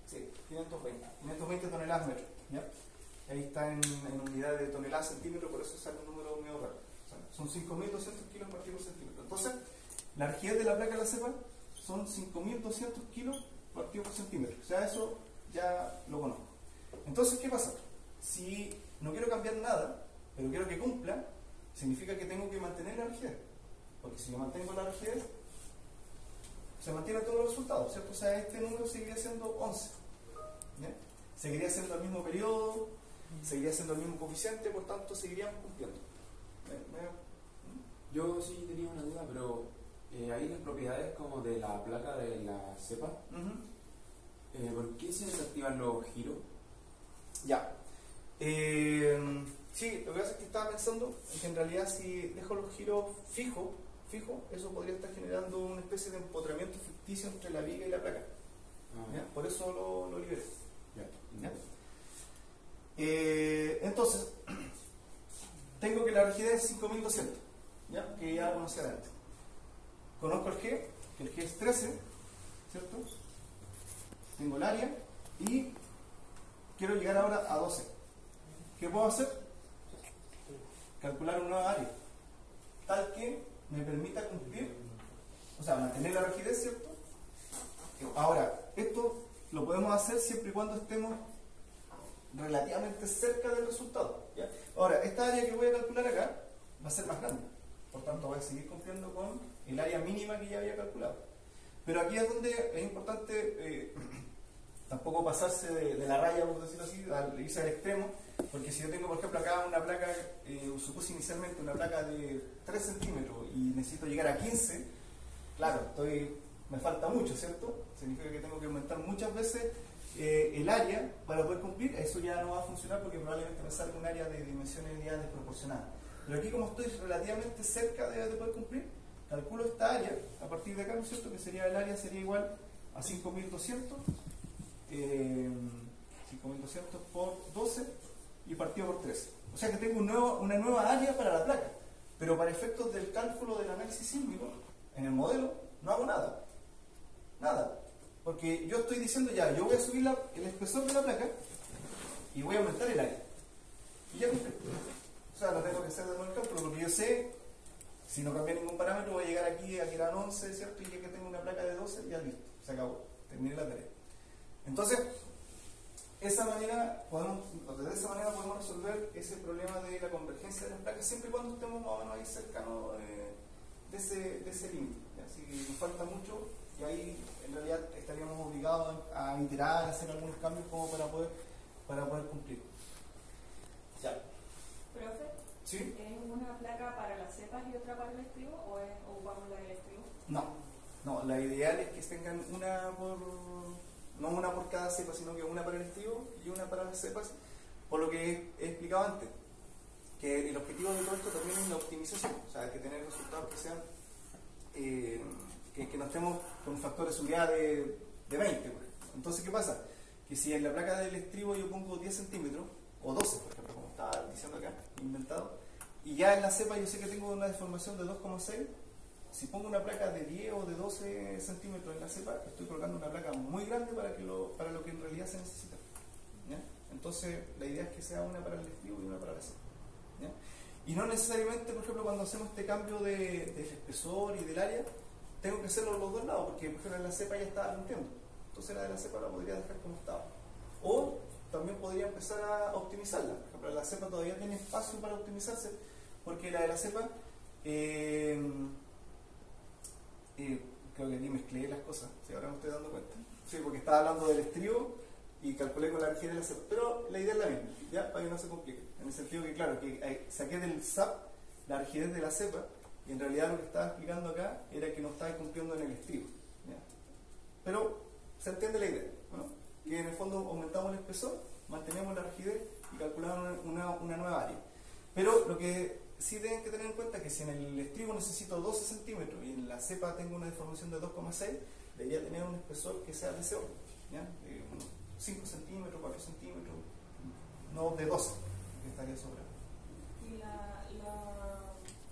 Speaker 1: Sí, 520 toneladas metro, ¿ya? Ahí está en unidad de toneladas centímetros, por eso sale un número medio raro. O sea, son 5.200 kilos partido por centímetro. Entonces, la rigidez de la placa de la cepa son 5.200 kilos partido por centímetro. O sea, eso ya lo conozco. Entonces, ¿qué pasa? Si no quiero cambiar nada, pero quiero que cumpla, significa que tengo que mantener la rigidez. Porque si yo mantengo la rigidez, se mantienen todos los resultados, ¿cierto? O sea, este número seguiría siendo 11. ¿Ya? Seguiría siendo el mismo periodo, seguiría siendo el mismo coeficiente, por tanto, seguiríamos cumpliendo.
Speaker 4: Yo sí tenía una duda, pero ahí las propiedades como de la placa de la cepa, ¿por qué se desactivan los giros?
Speaker 1: Ya. Sí, lo que pasa es que estaba pensando en que en realidad si dejo los giros fijos, eso podría estar generando una especie de empotramiento ficticio entre la viga y la placa. ¿Ya? Por eso lo liberé. ¿Ya? Entonces, tengo que la rigidez es 5200, ¿ya? Que ya conocía de antes. Conozco el G, que el G es 13, ¿cierto? Tengo el área y quiero llegar ahora a 12. ¿Qué puedo hacer? Calcular una nueva área, tal que me permita cumplir, o sea, mantener la rigidez, ¿cierto? Ahora, esto lo podemos hacer siempre y cuando estemos relativamente cerca del resultado, ¿ya? Ahora, esta área que voy a calcular acá va a ser más grande, por tanto voy a seguir cumpliendo con el área mínima que ya había calculado. Pero aquí es donde es importante tampoco pasarse de la raya, por decirlo así, irse al extremo, porque si yo tengo, por ejemplo, acá una placa, supuse inicialmente una placa de 3 centímetros y necesito llegar a 15, claro, me falta mucho, ¿cierto? Significa que tengo que aumentar muchas veces el área para poder cumplir. Eso ya no va a funcionar porque probablemente me salga un área de dimensiones ya desproporcionadas. Pero aquí, como estoy relativamente cerca de poder cumplir, calculo esta área a partir de acá, ¿no es cierto? Que sería el área sería igual a 5200 por 12 y partido por 13. O sea que tengo una nueva área para la placa, pero para efectos del cálculo del análisis sísmico, en el modelo no hago nada. Nada. Porque yo estoy diciendo ya, yo voy a subir el espesor de la placa y voy a aumentar el área. Y ya cumplí. O sea, no tengo que hacer de nuevo el cálculo, porque yo sé, si no cambié ningún parámetro, voy a llegar aquí a que eran 11, ¿cierto? Y ya que tengo una placa de 12, ya listo, se acabó. Terminé la tarea. Entonces, desde esa manera podemos resolver ese problema de la convergencia de las placas siempre y cuando estemos más o menos ahí cercanos de ese límite. Así que nos falta mucho y ahí en realidad estaríamos obligados a iterar, a hacer algunos cambios como para poder cumplir. Ya.
Speaker 5: Profe,
Speaker 1: ¿Sí?
Speaker 5: ¿es una placa para las cepas y otra para el estribo o ocupamos la del estribo?
Speaker 1: No, la ideal es que tengan no una por cada cepa, sino que una para el estribo y una para las cepas, por lo que he explicado antes, que el objetivo de todo esto también es la optimización, o sea, hay que tener resultados que sean, que no estemos con un factor de seguridad de 20, por ejemplo. Entonces, ¿qué pasa? Que si en la placa del estribo yo pongo 10 centímetros, o 12, por ejemplo, como estaba diciendo acá, inventado, y ya en la cepa yo sé que tengo una deformación de 2,6, si pongo una placa de 10 o de 12 centímetros en la cepa, estoy colocando una placa muy grande para lo que en realidad se necesita. ¿Ya? Entonces, la idea es que sea una para el estribo y una para la cepa. ¿Ya? Y no necesariamente, por ejemplo, cuando hacemos este cambio del espesor y del área, tengo que hacerlo los dos lados, porque por ejemplo en la cepa ya estaba mintiendo. Entonces la de la cepa la podría dejar como estaba. O también podría empezar a optimizarla. Por ejemplo, la cepa todavía tiene espacio para optimizarse, porque la de la cepa, creo que aquí mezclé las cosas, ¿sí? Ahora me estoy dando cuenta. Sí, porque estaba hablando del estribo y calculé con la rigidez de la cepa. Pero la idea es la misma, ¿ya? Para que no se complique. En el sentido que, claro, que saqué del SAP la rigidez de la cepa y en realidad lo que estaba explicando acá era que no estaba cumpliendo en el estribo, ¿ya? Pero se entiende la idea, ¿no? Que en el fondo aumentamos el espesor, mantenemos la rigidez y calculamos una nueva área. Pero lo que sí tienen que tener en cuenta es que si en el estribo necesito 12 centímetros y en la cepa tengo una deformación de 2,6, debería tener un espesor que sea de ese orden, ¿ya? 5 centímetros, 4 centímetros, no de 12, que estaría sobrado.
Speaker 5: Y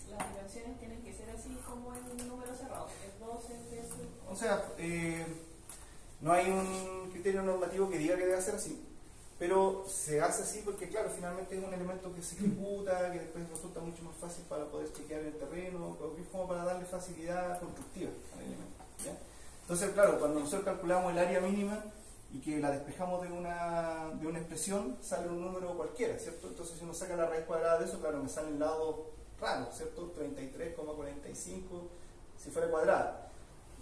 Speaker 5: las dimensiones tienen que ser así como en un número cerrado, es 12, 13.
Speaker 1: O sea, no hay un criterio normativo que diga que debe ser así, pero se hace así porque, claro, finalmente es un elemento que se ejecuta, que después resulta mucho más fácil para poder chequear el terreno, que es como para darle facilidad constructiva al elemento, ¿ya? Entonces, claro, cuando nosotros calculamos el área mínima y que la despejamos de una expresión, sale un número cualquiera, ¿cierto? Entonces, si uno saca la raíz cuadrada de eso, claro, me sale el lado raro, ¿cierto? 33,45 si fuera cuadrada.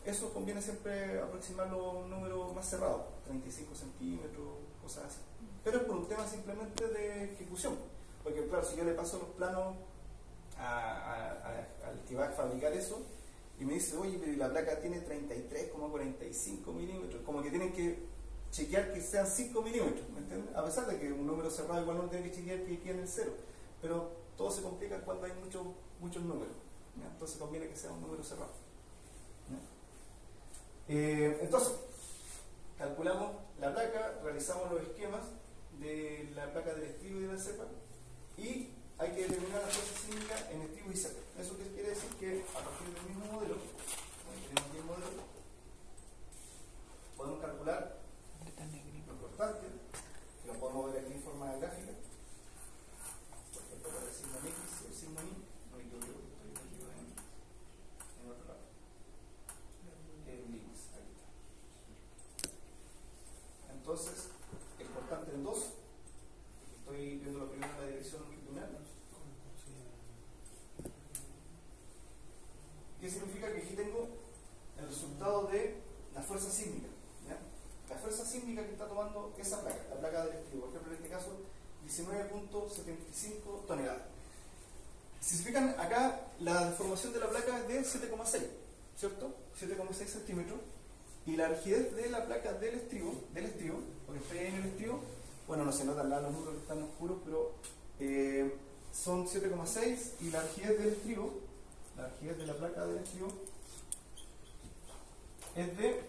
Speaker 1: Eso conviene siempre aproximarlo a un número más cerrado, 35 centímetros, cosas así. Pero es por un tema simplemente de ejecución. Porque, claro, si yo le paso los planos al que va a fabricar eso y me dice, oye, pero la placa tiene 33,45 milímetros, como que tienen que chequear que sean 5 milímetros, ¿me entiendes? A pesar de que un número cerrado igual no tiene que chequear que quede en el cero, pero todo se complica cuando hay muchos números, ¿ya? Entonces conviene que sea un número cerrado, ¿ya? Entonces, calculamos la placa, realizamos los esquemas de la placa del estribo y de la cepa y hay que determinar la fuerza sísmica en estribo y cepa. ¿Eso qué quiere decir? Que a partir del mismo modelo, tenemos aquí el modelo, podemos calcular lo cortante, que lo podemos ver aquí en forma de gráfica, por ejemplo para el sigma X y el sigma Y, no me equivoco, estoy aquí en otro lado, en X, ahí está. Entonces, el cortante en 2, estoy viendo lo primero en la dirección longitudinal. ¿Qué significa? Que aquí tengo el resultado de la fuerza sísmica, ¿ya? La fuerza sísmica que está tomando esa placa, la placa del estribo, por ejemplo en este caso 19.75 toneladas. Si se fijan acá, la deformación de la placa es de 7,6, ¿cierto? 7,6 centímetros. Y la rigidez de la placa del estribo, porque estoy ahí en el estribo, bueno, no se notan los números que están oscuros, pero son 7,6 y la rigidez del estribo, la rigidez de la placa del estribo, es de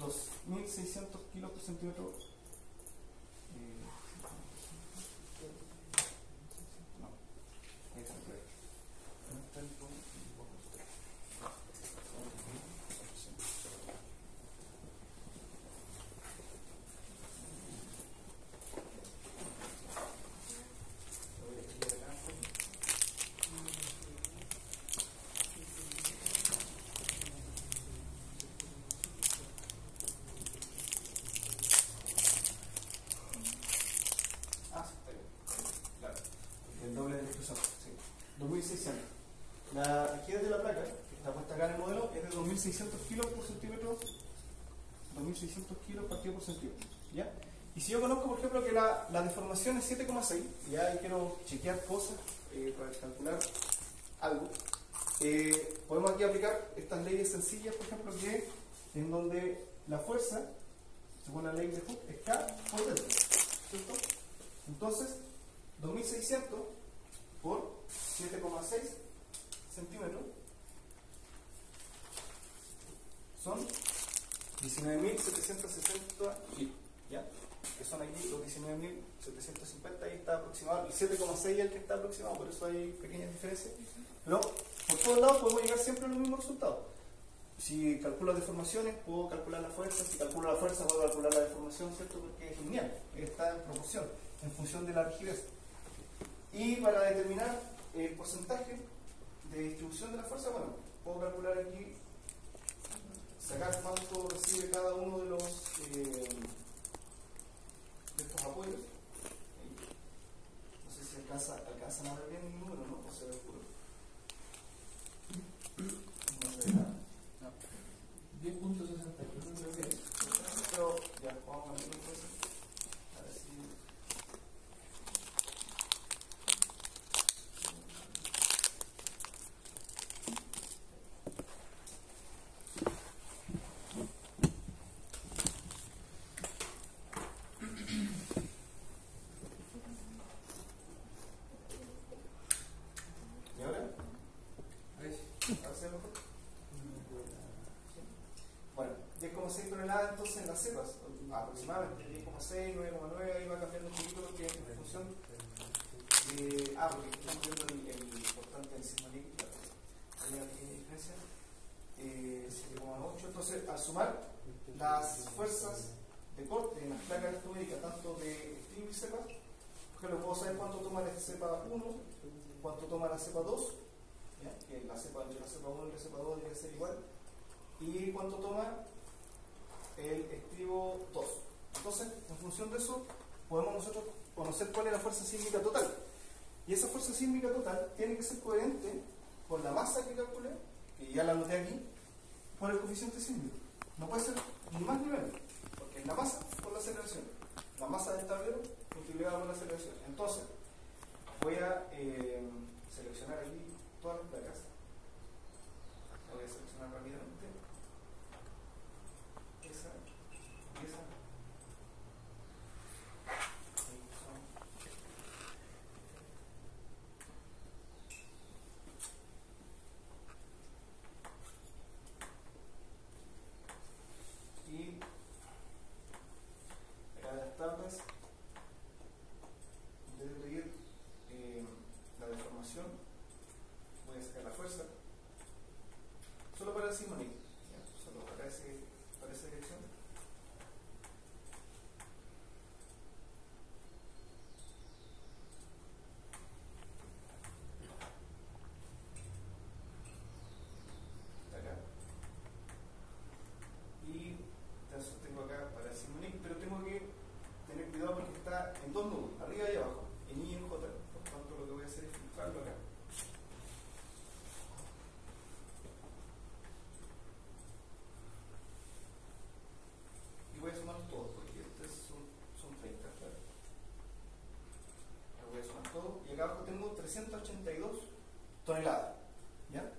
Speaker 1: 2.600 kilos por centímetro. No, ahí está. La rigidez de la placa, que está puesta acá en el modelo, es de 2.600 kilos por centímetro, 2.600 kilos partido por centímetro, ¿ya? Y si yo conozco, por ejemplo, que la deformación es 7,6, ya ahí quiero chequear cosas para calcular algo, podemos aquí aplicar estas leyes sencillas, por ejemplo, que en donde la fuerza, según la ley de Hooke, es K por delta, ¿cierto? Entonces, 2.600 por 7,6 centímetros son 19.760 kilos, ¿ya? Que son aquí los 19.750, ahí está aproximado, el 7,6 es el que está aproximado, por eso hay pequeñas diferencias, pero por todos lados podemos llegar siempre a los mismos resultados. Si calculo deformaciones, puedo calcular la fuerza, si calculo la fuerza, puedo calcular la deformación, ¿cierto? Porque es lineal, está en proporción, en función de la rigidez. Y para determinar el porcentaje de distribución de la fuerza, bueno, puedo calcular aquí, sacar cuánto recibe cada uno de los de estos apoyos. No sé si alcanza alcanzan a ver bien el número, ¿no? O se ve oscuro. No se ve nada.
Speaker 2: 10.61 creo que es.
Speaker 1: Pero ya, vamos a verlo entonces. A ver si. ¿Y ahora?
Speaker 2: Ahí sí.
Speaker 1: ¿Ahora se ve mejor? Bueno, 10,6 toneladas entonces en las cepas, aproximadamente 10,6, 9,9, ahí va cambiando un poquito porque en función de. Porque estamos viendo el importante del sigma líquido, hay una pequeña diferencia, 7,8. Entonces, al sumar las fuerzas de corte en las placas elastoméricas, tanto de estribo y cepa, por ejemplo, puedo saber cuánto toma la cepa 1, cuánto toma la cepa 2, ¿ya? Que la cepa entre la cepa 1 y la cepa 2 debe ser igual. Y cuánto toma el estribo 2. Entonces, en función de eso, podemos nosotros conocer cuál es la fuerza sísmica total. Y esa fuerza sísmica total tiene que ser coherente con la masa que calculé, que ya la anoté aquí, por el coeficiente sísmico. No puede ser ni más ni menos, porque es la masa por la aceleración. La masa del tablero multiplicada por la aceleración. Entonces, voy a seleccionar aquí todas las placas. Voy a seleccionar rápidamente. Esa y esa. Ahí son. Y acá las tablas, en vez de pedir la deformación, voy a sacar la fuerza. Solo para el sigma líquido, solo para esa dirección. Acá. Y entonces tengo acá para el sigma líquido, pero tengo que tener cuidado porque está en dos nudos, arriba y abajo, en I y en J. Por tanto, lo que voy a hacer es filtrarlo acá. Voy a sumar todo, porque estos son 30, claro. Lo voy a sumar todo y acá abajo tengo 382 toneladas. ¿Ya?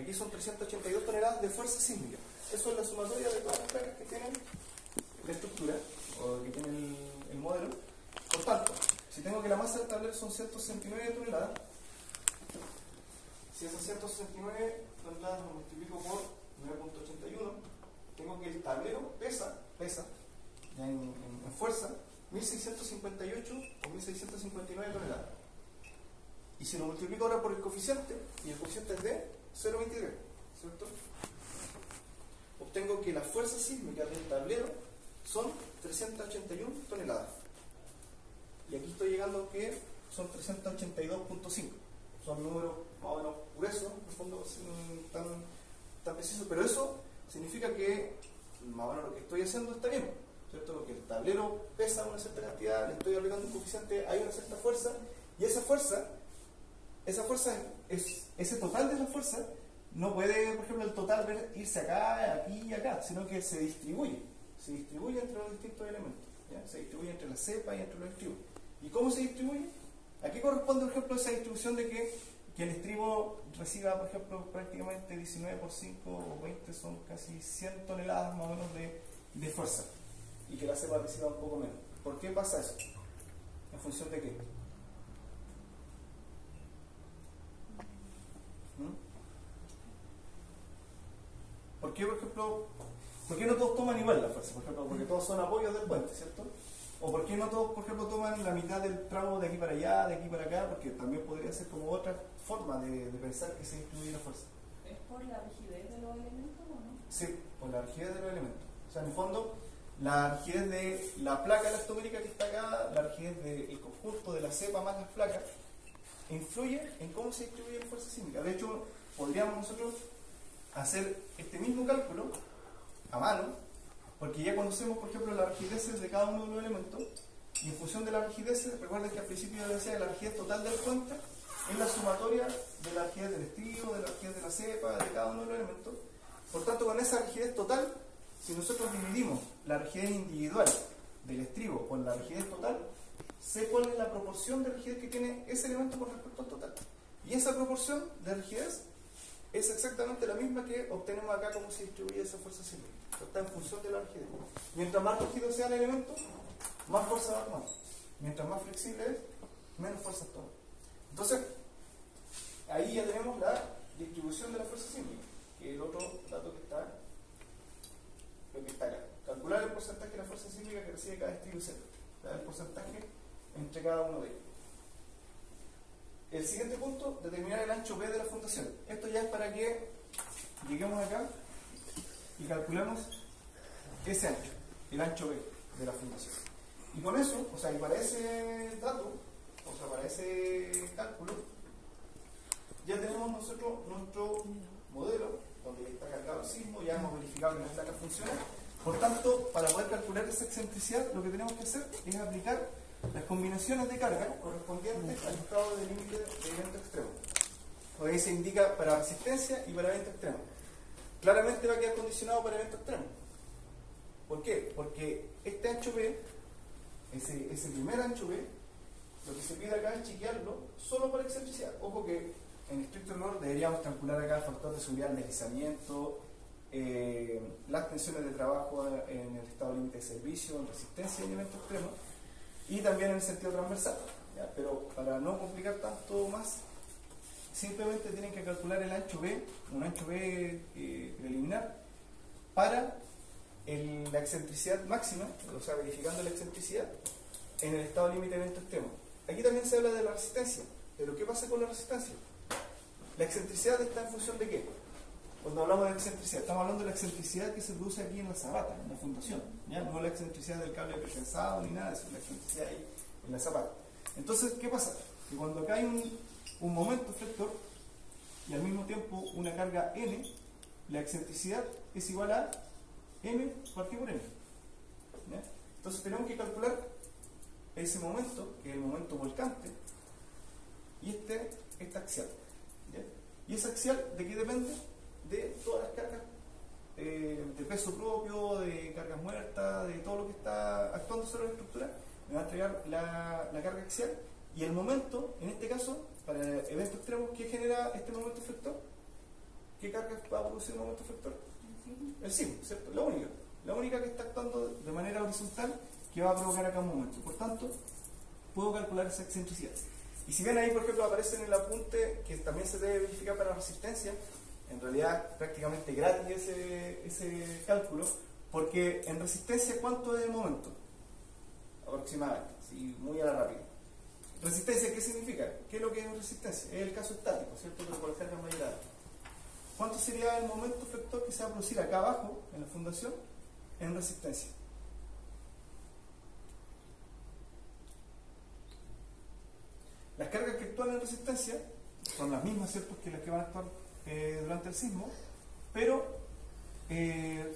Speaker 1: Aquí son 382 toneladas de fuerza sísmica. Eso es la sumatoria de todas las placas que tienen la estructura o que tienen el modelo. Por tanto, si tengo que la masa del tablero son 169 toneladas, si esas 169 toneladas lo multiplico por 9.81, tengo que el tablero pesa ya en fuerza 1658 o 1659 toneladas. Y si lo multiplico ahora por el coeficiente, y el coeficiente es de 0,23, ¿cierto? Obtengo que la fuerza sísmica del tablero son 381 toneladas. Y aquí estoy llegando a que son 382.5. Son números más o menos gruesos, en el fondo tan precisos, pero eso significa que más o menos lo que estoy haciendo está bien, ¿cierto? Porque el tablero pesa una cierta cantidad, le estoy aplicando un coeficiente, hay una cierta fuerza, y esa fuerza, ese total de la fuerza, no puede, por ejemplo, el total irse acá, aquí y acá, sino que se distribuye entre los distintos elementos, ¿ya? Se distribuye entre la cepa y entre los estribos. ¿Y cómo se distribuye? Aquí corresponde, por ejemplo, esa distribución de que el estribo reciba, por ejemplo, prácticamente 19 por 5 o 20, son casi 100 toneladas más o menos de fuerza, y que la cepa reciba un poco menos. ¿Por qué pasa eso? ¿En función de qué? ¿Por qué, por ejemplo, por qué no todos toman igual la fuerza? Por ejemplo, porque todos son apoyos del puente, ¿cierto? ¿O por qué no todos, por ejemplo, toman la mitad del tramo de aquí para allá, de aquí para acá? Porque también podría ser como otra forma de pensar que se distribuye la fuerza.
Speaker 5: ¿Es por la rigidez de los elementos o no?
Speaker 1: Sí, por la rigidez de los elementos. O sea, en el fondo, la rigidez de la placa elastomérica que está acá, la rigidez del conjunto de la cepa más las placas, influye en cómo se distribuye la fuerza sísmica. De hecho, podríamos nosotros hacer este mismo cálculo a mano, porque ya conocemos, por ejemplo, las rigideces de cada uno de los elementos, y en función de la rigidez, recuerden que al principio yo decía que la rigidez total del puente es la sumatoria de la rigidez del estribo, de la rigidez de la cepa, de cada uno de los elementos. Por tanto, con esa rigidez total, si nosotros dividimos la rigidez individual del estribo por la rigidez total, sé cuál es la proporción de rigidez que tiene ese elemento con respecto al total. Y esa proporción de rigidez es exactamente la misma que obtenemos acá como se distribuye esa fuerza sísmica. Está en función de la rigidez. Mientras más rígido sea el elemento, más fuerza va a tomar. Mientras más flexible es, menos fuerza toma. Entonces, ahí ya tenemos la distribución de la fuerza sísmica, que es el otro dato que está, lo que está acá. Calcular el porcentaje de la fuerza sísmica que recibe cada estribo y centro. El porcentaje entre cada uno de ellos. El siguiente punto, determinar el ancho B de la fundación. Esto ya es para que lleguemos acá y calculemos ese ancho, el ancho B de la fundación. Y con eso, o sea, y para ese dato, o sea, para ese cálculo, ya tenemos nosotros nuestro modelo, donde está cargado el sismo, ya hemos verificado que las placas funcionan. Por tanto, para poder calcular esa excentricidad, lo que tenemos que hacer es aplicar las combinaciones de carga correspondientes al estado de límite de evento extremo. Porque ahí se indica para resistencia y para evento extremo. Claramente va a quedar condicionado para evento extremo. ¿Por qué? Porque este ancho B, ese primer ancho B, lo que se pide acá es chequearlo solo por excentricidad. Ojo que en estricto rigor deberíamos calcular acá el factor de seguridad, el deslizamiento, las tensiones de trabajo en el estado límite de servicio, en resistencia y en evento extremo, y también en el sentido transversal, ¿ya? Pero para no complicar tanto más, simplemente tienen que calcular el ancho B, un ancho B preliminar, para la excentricidad máxima, o sea, verificando la excentricidad en el estado límite de evento extremo. Aquí también se habla de la resistencia, pero ¿qué pasa con la resistencia? La excentricidad está en función de ¿qué? Cuando hablamos de excentricidad, estamos hablando de la excentricidad que se produce aquí en la zapata, en la fundación, ¿ya? No la excentricidad del cable prensado ni nada de eso, la excentricidad ahí en la zapata. Entonces, ¿qué pasa? Que cuando acá hay un momento flector y al mismo tiempo una carga N, la excentricidad es igual a M partido por N. ¿Ya? Entonces tenemos que calcular ese momento, que es el momento volcante, y esta axial. ¿Ya? ¿Y esa axial de qué depende? De todas las cargas de peso propio, de cargas muertas, de todo lo que está actuando sobre la estructura. Me va a entregar la carga axial y el momento, en este caso, para eventos extremos, ¿qué genera este momento efector? ¿Qué carga va a producir el momento efector? El sismo, ¿cierto? La única que está actuando de manera horizontal que va a provocar acá un momento. Por tanto, puedo calcular esa excentricidad. Y si ven ahí, por ejemplo, aparece en el apunte que también se debe verificar para resistencia, en realidad prácticamente gratis ese cálculo, porque en resistencia, ¿cuánto es el momento? Aproximadamente, ¿sí? Muy a la rápida. ¿Resistencia qué significa? ¿Qué es lo que es resistencia? Es el caso estático, ¿cierto? Pero por las cargas mayoradas. ¿Cuánto sería el momento efector que se va a producir acá abajo, en la fundación, en resistencia? Las cargas que actúan en resistencia son las mismas, ¿cierto?, que las que van a actuar durante el sismo, pero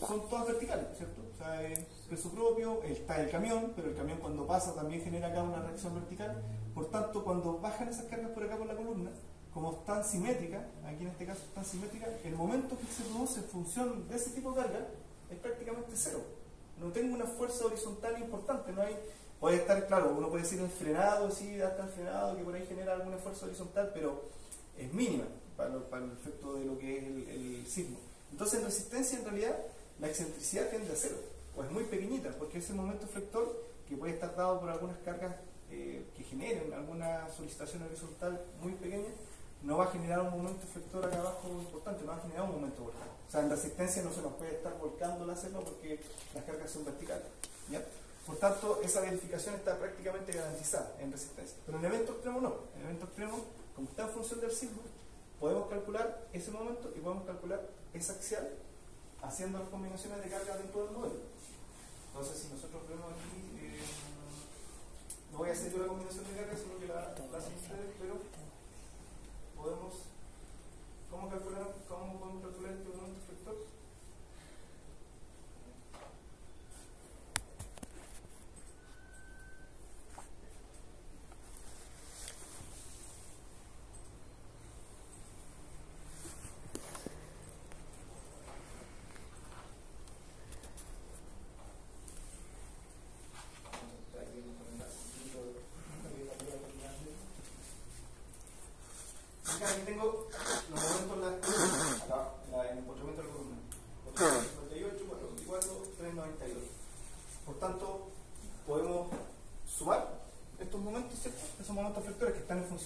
Speaker 1: son todas verticales, ¿cierto? O sea, peso propio, está el camión, pero el camión cuando pasa también genera acá una reacción vertical. Por tanto, cuando bajan esas cargas por acá por la columna, como están simétricas, aquí en este caso están simétricas, el momento que se produce en función de ese tipo de carga es prácticamente cero. No tengo una fuerza horizontal importante, no hay. Puede estar, claro, uno puede decir frenado, sí, hasta el frenado, que por ahí genera alguna fuerza horizontal, pero es mínima para el efecto de lo que es el sismo. Entonces, en resistencia, en realidad, la excentricidad tiende a cero, o es muy pequeñita, porque ese momento flector, que puede estar dado por algunas cargas que generen alguna solicitación horizontal muy pequeña, no va a generar un momento flector acá abajo importante, no va a generar un momento volcán. O sea, en resistencia no se nos puede estar volcando la cepa porque las cargas son verticales, ¿ya? Por tanto, esa verificación está prácticamente garantizada en resistencia. Pero en evento extremo no. En evento extremo, como está en función del sismo, podemos calcular ese momento y podemos calcular esa axial haciendo las combinaciones de carga dentro del modelo. Entonces, si nosotros vemos aquí, no voy a hacer yo la combinación de carga, sino que la hacen ustedes, pero podemos, ¿cómo podemos calcular este momento flector?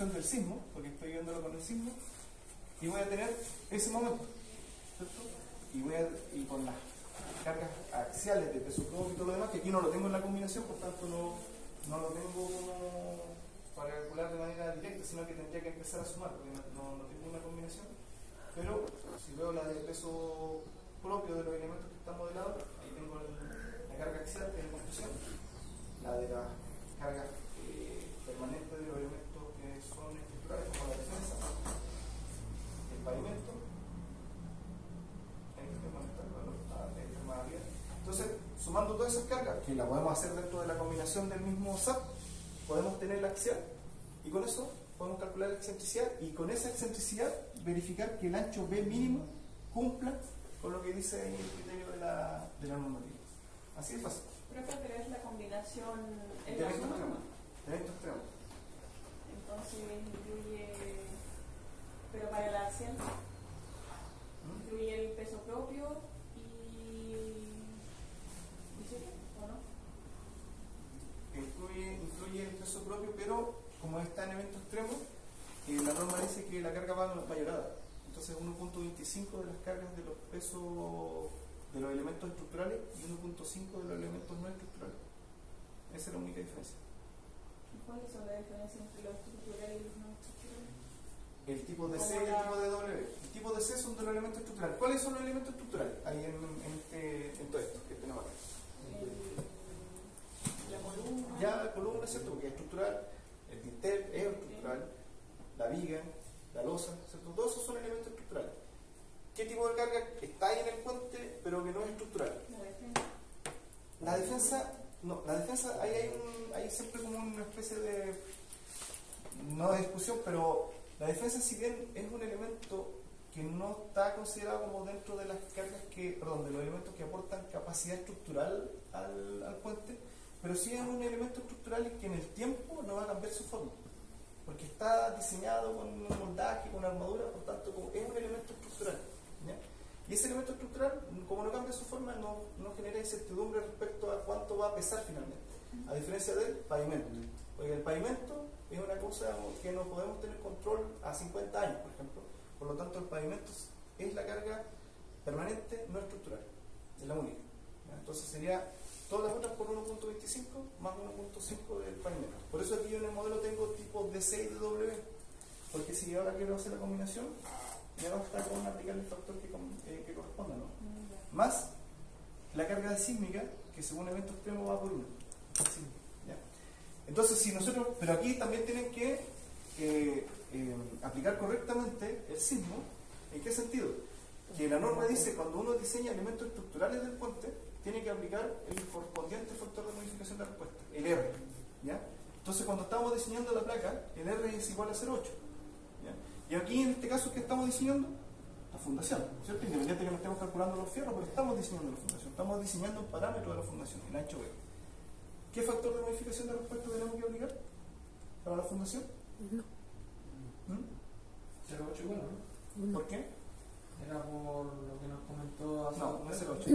Speaker 1: función del sismo, porque estoy viéndolo con el sismo, y voy a tener ese momento, ¿cierto? Y con las cargas axiales de peso propio y todo lo demás, que aquí no lo tengo en la combinación, por tanto no lo tengo como para calcular de manera directa, sino que tendría que empezar a sumar, porque no tengo una combinación. Pero si veo la de peso propio de los elementos que están modelados, ahí tengo la carga axial, que es la construcción, la de las cargas permanentes de los elementos que son estructurales, como la defensa, el pavimento, entonces, sumando todas esas cargas, que la podemos hacer dentro de la combinación del mismo SAP, podemos tener la axial, y con eso podemos calcular la excentricidad, y con esa excentricidad verificar que el ancho B mínimo cumpla con lo que dice ahí el criterio de la normativa. Así de fácil.
Speaker 5: Pero es la combinación en
Speaker 1: De
Speaker 5: la
Speaker 1: eventos
Speaker 5: suma.
Speaker 1: extremos. De eventos extremos.
Speaker 5: Entonces incluye, pero para la axial, incluye el peso propio y ¿sí? ¿O no?
Speaker 1: Incluye el peso propio, pero como está en eventos extremos, la norma dice que la carga va mayorada. Entonces 1.25 de las cargas de los pesos de los elementos estructurales y 1.5 de los elementos no estructurales. Esa es la única diferencia.
Speaker 5: ¿Cuáles son las diferencias entre los estructurales y los no estructurales?
Speaker 1: El tipo de C y el tipo de W. El tipo de C son de los elementos estructurales. ¿Cuáles son los elementos estructurales? Ahí en todo esto que tenemos acá.
Speaker 5: La columna.
Speaker 1: Ya la columna, ¿cierto? Porque es estructural, el dintel es estructural, la viga, la losa, ¿cierto? Todos esos son elementos estructurales. ¿Qué tipo de carga está ahí en el puente, pero que no es estructural?
Speaker 5: La defensa.
Speaker 1: La defensa, ahí hay siempre como una especie de, no de discusión, pero la defensa, si bien es un elemento que no está considerado como dentro de las cargas de los elementos que aportan capacidad estructural al puente, pero sí es un elemento estructural que en el tiempo no va a cambiar su forma, porque está diseñado con un moldaje, con una armadura, por tanto es un elemento estructural, ¿ya? Y ese elemento estructural, como no cambia su forma, no genera incertidumbre respecto a cuánto va a pesar finalmente, a diferencia del pavimento, porque el pavimento es una cosa que no podemos tener control a 50 años, por ejemplo. Por lo tanto, el pavimento es la carga permanente no estructural, es la única, ¿ya? Entonces sería todas las otras por 1.25 más 1.5 del pavimento. Por eso aquí yo en el modelo tengo tipos de C y de W, porque si ahora quiero hacer la combinación, me basta con aplicar el factor que corresponda, ¿no? Más la carga sísmica, que según evento extremo va por 1. ¿Ya? Entonces, si nosotros, pero aquí también tienen que aplicar correctamente el sismo. ¿En qué sentido? Que la norma dice cuando uno diseña elementos estructurales del puente, tiene que aplicar el correspondiente factor de modificación de respuesta, el R. ¿Ya? Entonces, cuando estamos diseñando la placa, el R es igual a 0,8. Y aquí en este caso, ¿qué estamos diseñando? La fundación, ¿cierto? Independiente que no estemos calculando los fierros, pero estamos diseñando la fundación, estamos diseñando un parámetro de la fundación, el ancho B. ¿Qué factor de modificación de respuesta tenemos que aplicar para la fundación?
Speaker 3: No.
Speaker 2: 0,8 igual, ¿no?
Speaker 1: ¿Por qué?
Speaker 2: Era por lo que nos comentó hace
Speaker 1: No es 0,8.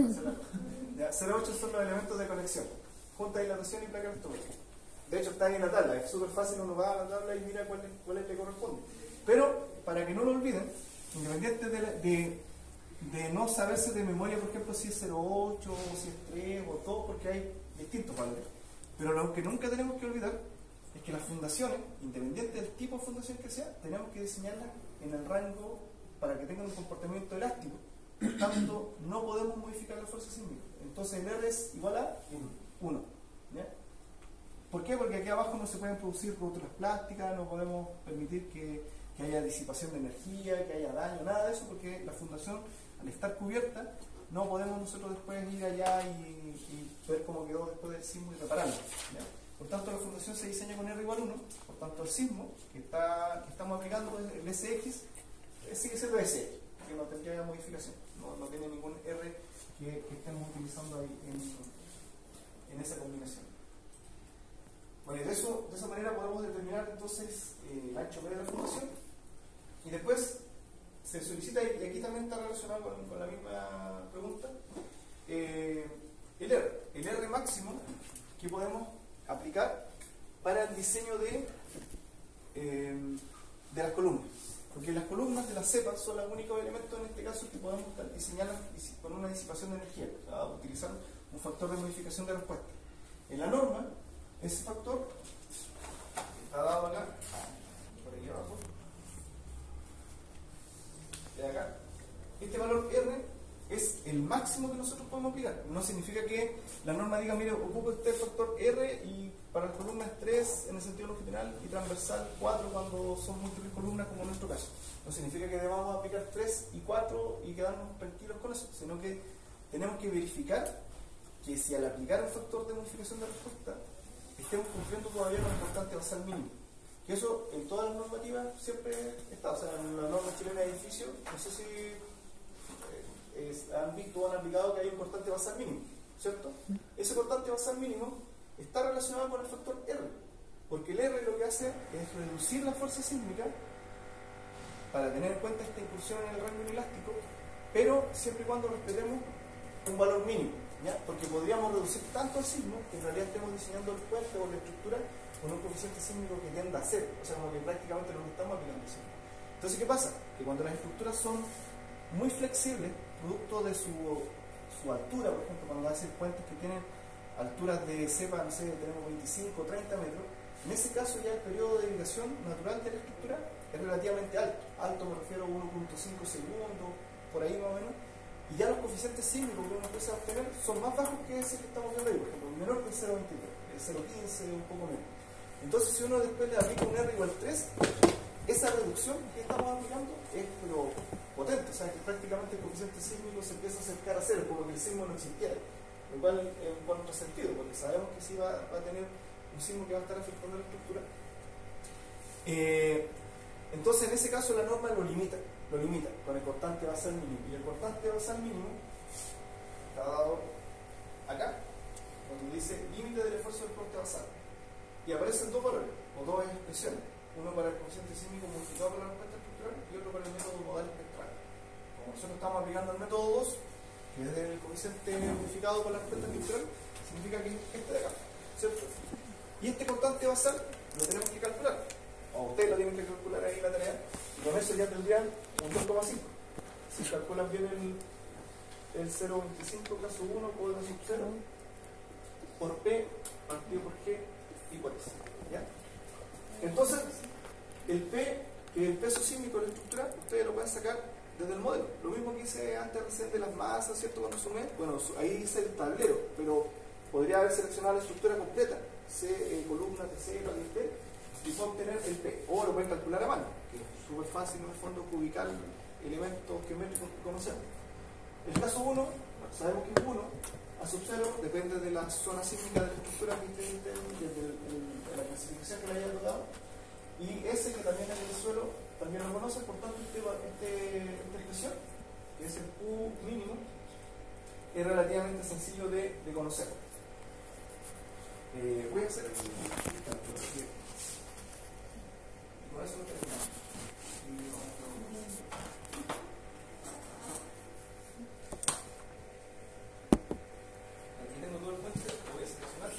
Speaker 1: 0,8 son los elementos de conexión, junta, dilatación y placa electromagnética. De hecho, está ahí en la tabla, es súper fácil, uno va a la tabla y mira cuál le corresponde. Pero, para que no lo olviden, independiente de no saberse de memoria, por ejemplo, si es 0,8 o si es 3 o 2, porque hay distintos valores. Pero lo que nunca tenemos que olvidar es que las fundaciones, independiente del tipo de fundación que sea, tenemos que diseñarlas en el rango para que tengan un comportamiento elástico. Por tanto, no podemos modificar la fuerza sísmica. Entonces el R es igual a 1. ¿Ya? ¿Por qué? Porque aquí abajo no se pueden producir rupturas plásticas, no podemos permitir que haya disipación de energía, que haya daño, nada de eso, porque la fundación, al estar cubierta, no podemos nosotros después ir allá y ver cómo quedó después del sismo y repararlo, ¿ya? Por tanto, la fundación se diseña con R igual 1, por tanto el sismo que estamos aplicando, el SX, sigue siendo SX, que no tendría modificación, no tiene ningún R que estemos utilizando ahí en esa combinación. Bueno, y de esa manera podemos determinar entonces el ancho B de la fundación, y después se solicita, y aquí también está relacionado con la misma pregunta, el R máximo que podemos aplicar para el diseño de las cepas son los únicos elementos en este caso que podemos diseñar con una disipación de energía, o sea, utilizar un factor de modificación de respuesta. En la norma, ese factor está dado acá, por aquí abajo, de acá. Este valor R es el máximo que nosotros podemos aplicar. No significa que la norma diga, mire, ocupa este factor R y para las columnas 3 en el sentido longitudinal y transversal 4 cuando son múltiples columnas como en nuestro caso. No significa que debamos aplicar 3 y 4 y quedarnos tranquilos con eso, sino que tenemos que verificar que si al aplicar el factor de modificación de respuesta estemos cumpliendo todavía con el constante basal mínimo. Que eso en todas las normativas siempre está, o sea, en la norma chilena de edificio, no sé si han visto o han aplicado que hay un constante basal mínimo, ¿cierto? Ese constante basal mínimo está relacionado con el factor R, porque el R lo que hace es reducir la fuerza sísmica para tener en cuenta esta incursión en el rango inelástico, pero siempre y cuando respetemos un valor mínimo, ¿ya? Porque podríamos reducir tanto el sismo que en realidad estemos diseñando el puente o la estructura con un coeficiente sísmico que tienda a cero, o sea, como que prácticamente no estamos aplicando el sismo. Entonces, ¿qué pasa? Que cuando las estructuras son muy flexibles, producto de su altura, por ejemplo, cuando hacen puentes que tienen alturas de cepa, no sé, tenemos 25 o 30 metros, en ese caso ya el periodo de vibración natural de la estructura es relativamente alto. Alto me refiero a 1.5 segundos, por ahí más o menos, y ya los coeficientes sísmicos que uno empieza a obtener son más bajos que ese que estamos viendo ahí, por ejemplo, menor que el 0.23, el 0.15, un poco menos. Entonces, si uno después le aplica un R igual 3, esa reducción que estamos aplicando es pero potente, o sea que prácticamente el coeficiente sísmico se empieza a acercar a cero, como que el sismo no existiera, lo cual es un contrasentido, porque sabemos que sí va a tener un sismo que va a estar afectando la estructura. Entonces en ese caso la norma lo limita con el constante basal mínimo, y el constante basal mínimo está dado acá, donde dice límite del esfuerzo del corte basal, y aparecen dos valores, o dos expresiones, uno para el coeficiente sísmico multiplicado por la respuesta estructural y otro para el método modal espectral. Como nosotros estamos aplicando el método 2, que es el coeficiente modificado por la respuesta estructural, significa que es este de acá, ¿cierto? Y este constante basal lo tenemos que calcular, o ustedes lo tienen que calcular ahí en la tarea, y con eso ya tendrían un 2,5. Si calculan bien el 0,25 caso 1 por sub 0 por P partido por G y por S, ¿ya? Entonces, el P, que es el peso sísmico de la estructura, ustedes lo pueden sacar desde el modelo. Lo mismo que hice antes recién de las masas, ¿cierto? Cuando sumé, bueno, ahí hice el tablero, pero podría haber seleccionado la estructura completa, C, columna, TC, T, y puedo obtener el P. O lo pueden calcular a mano, que es súper fácil en el fondo ubicar elementos geométricos que conocemos. El caso 1, sabemos que es 1, a sub 0 depende de la zona sísmica de la estructura que esté de la clasificación que le haya dado, y ese que también es el suelo también lo conoce, por tanto esta expresión, que es el Q mínimo, es relativamente sencillo de conocer. Voy a hacer el cálculo, y con eso lo terminamos. Aquí tengo todo el puente, lo voy a seleccionar.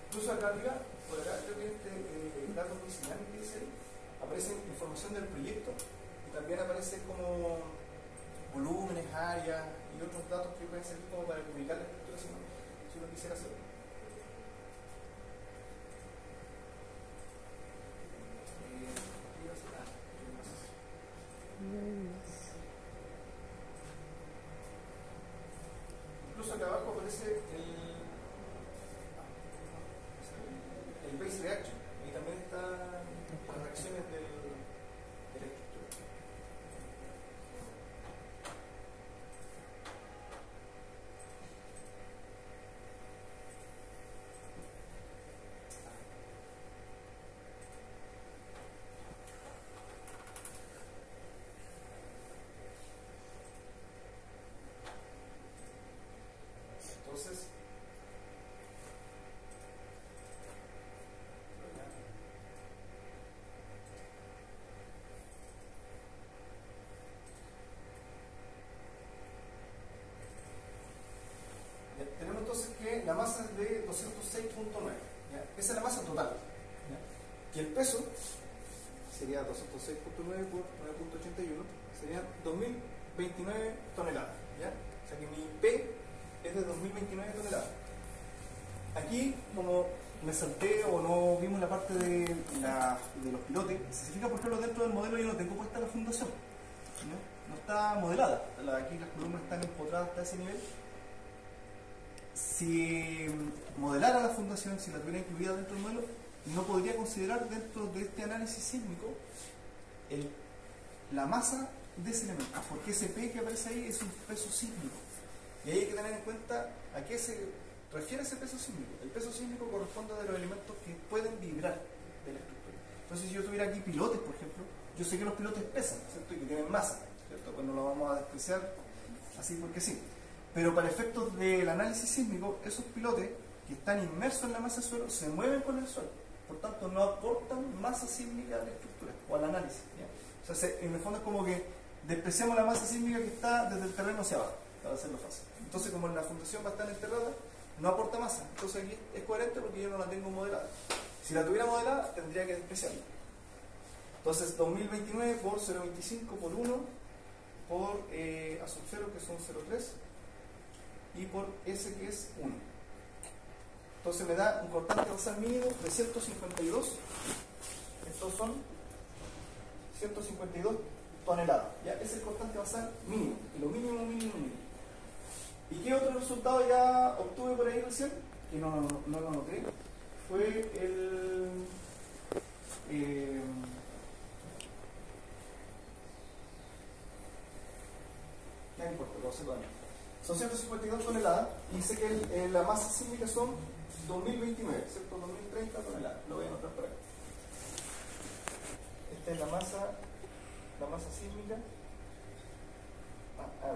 Speaker 1: Incluso acá arriba, por acá, creo que datos diseñales que dice ahí, aparece información del proyecto y también aparece como volúmenes, áreas y otros datos que pueden servir como para comunicar la estructura si uno quisiera hacerlo. Incluso acá abajo aparece el base reaction y también están las reacciones de la estructura. 9.9 por 9.81 serían 2029 toneladas, ¿ya? O sea que mi P es de 2029 toneladas. Aquí, como me salté o no vimos la parte de los pilotes, si se fija, por ejemplo, dentro del modelo yo no tengo puesta la fundación, no está modelada. Aquí las columnas están empotradas hasta ese nivel. Si modelara la fundación, si la tuviera incluida dentro del modelo, no podría considerar dentro de este análisis sísmico la masa de ese elemento, porque ese P que aparece ahí es un peso sísmico. Y ahí hay que tener en cuenta a qué se refiere ese peso sísmico. El peso sísmico corresponde a los elementos que pueden vibrar de la estructura. Entonces, si yo tuviera aquí pilotes, por ejemplo, yo sé que los pilotes pesan, ¿cierto? Y que tienen masa, ¿cierto? Pues no lo vamos a despreciar así porque sí. Pero para efectos del análisis sísmico, esos pilotes que están inmersos en la masa del suelo se mueven con el suelo. Por tanto, no aportan masa sísmica a la estructura o al análisis, ¿ya? O sea, en el fondo es como que despreciamos la masa sísmica que está desde el terreno hacia abajo, para hacerlo fácil. Entonces, como la fundación va a estar enterrada, no aporta masa. Entonces aquí es coherente porque yo no la tengo modelada. Si la tuviera modelada, tendría que despreciarla. Entonces, 2029 por 0.25 por 1 por A sub 0, que son 0.3, y por S, que es 1. Entonces me da un cortante basal mínimo de 152. Estos son 152 toneladas. ¿Ya? Es el cortante basal mínimo. Y lo mínimo, mínimo, mínimo. ¿Y qué otro resultado ya obtuve por ahí recién? Que no lo noté. Fue el... no importa, lo sé todavía. Son 152 toneladas y sé que la masa sísmica son 2029, ¿cierto? 2030 toneladas. Lo voy a anotar por ahí. Esta es la masa sísmica.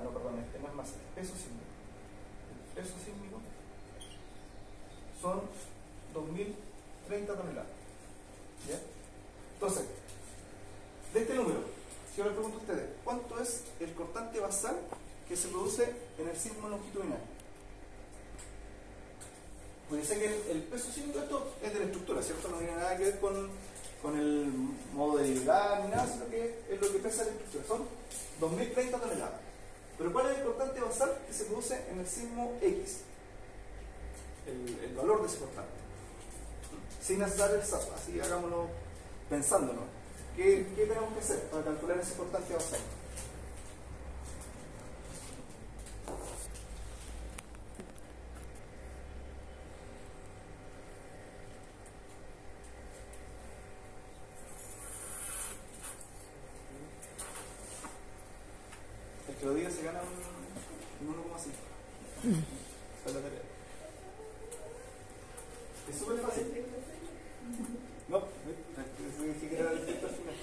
Speaker 1: No, perdón, este no es masa, es peso sísmico. El peso sísmico son 2030 toneladas. ¿Ya? Entonces, de este número, si yo le pregunto a ustedes, ¿cuánto es el cortante basal que se produce en el sismo longitudinal? Porque sé que el peso sísmico, esto es de la estructura, ¿cierto? No tiene nada que ver con el modo de vibrar ni nada, sino que es lo que pesa la estructura. Son 2030 toneladas. Pero ¿cuál es el cortante basal que se produce en el sismo X? El valor de ese cortante. Sin necesitar el SAT, así hagámoslo pensándolo. ¿Qué tenemos que hacer para calcular ese cortante basal? El que lo diga se gana un 1,5. Esa es la tarea. Es súper fácil. No, dije que era el texto al final.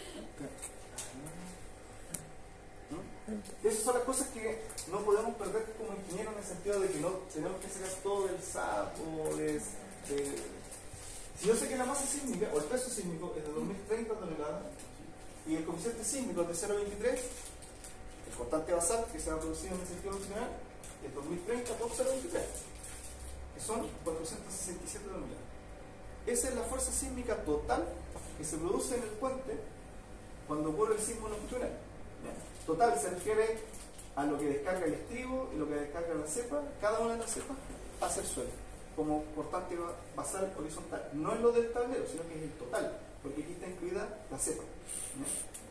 Speaker 1: Esas son las cosas que no podemos perder como ingenieros, en el sentido de que no tenemos que sacar todo del SAP o de... Si yo sé que la masa sísmica o el peso sísmico es de 2030 toneladas y el coeficiente sísmico es de 0.23, el cortante basal que se va a producir en el sentido longitudinal es 2030 por 0.23, que son 467 toneladas. Esa es la fuerza sísmica total que se produce en el puente cuando ocurre el sismo longitudinal. Total se refiere a lo que descarga el estribo y lo que descarga la cepa, cada una de las cepas hacia el suelo, como cortante basal horizontal. No es lo del tablero, sino que es el total, porque aquí está incluida la cepa.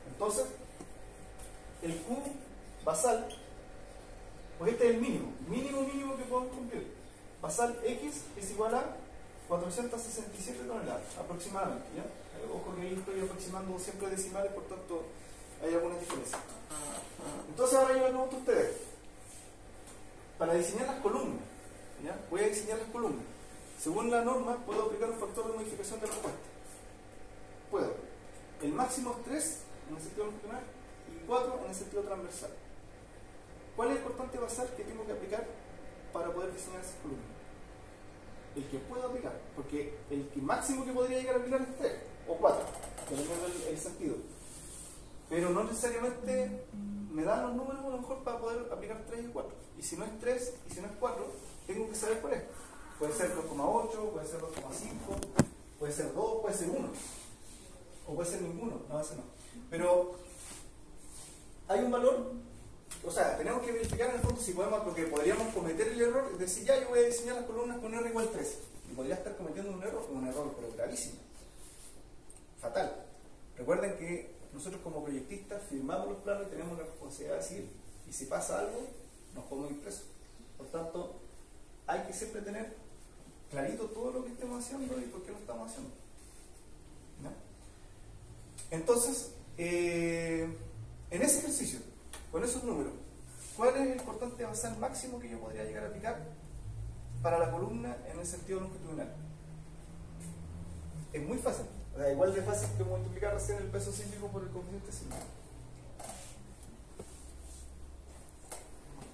Speaker 1: Entonces, el Q basal, pues este es el mínimo que podemos cumplir. Basal X es igual a 467 toneladas aproximadamente, ¿ya? Ojo que ahí estoy aproximando siempre decimales, por tanto hay algunas diferencias. Entonces ahora yo les pregunto a ustedes, para diseñar las columnas, ¿ya? Voy a diseñar las columnas. Según la norma, puedo aplicar un factor de modificación de respuesta. Puedo. El máximo es 3 en el sentido longitudinal y 4 en el sentido transversal. ¿Cuál es el cortante basal que tengo que aplicar para poder diseñar esas columnas? El que puedo aplicar, porque el máximo que podría llegar a aplicar es 3 o 4, dependiendo del sentido. Pero no necesariamente me dan los números a lo mejor para poder aplicar 3 y 4. Y si no es 3 y si no es 4, tengo que saber cuál es. Puede ser 2,8, puede ser 2,5, puede ser 2, puede ser 1. O puede ser ninguno, no, ese no. Pero hay un valor, o sea, tenemos que verificar en el fondo si podemos, porque podríamos cometer el error de decir, ya, yo voy a diseñar las columnas con R igual 3. Y podría estar cometiendo un error, pero gravísimo. Fatal. Recuerden que nosotros como proyectistas firmamos los planos y tenemos la responsabilidad de decir, y si pasa algo, nos podemos ir presos. Por tanto, hay que siempre tener clarito todo lo que estemos haciendo y por qué lo estamos haciendo. ¿No? Entonces, en ese ejercicio, con esos números, ¿cuál es el cortante basal máximo que yo podría llegar a aplicar para la columna en el sentido longitudinal? Es muy fácil. O sea, igual de fácil que multiplicar recién el peso sísmico por el coeficiente sísmico.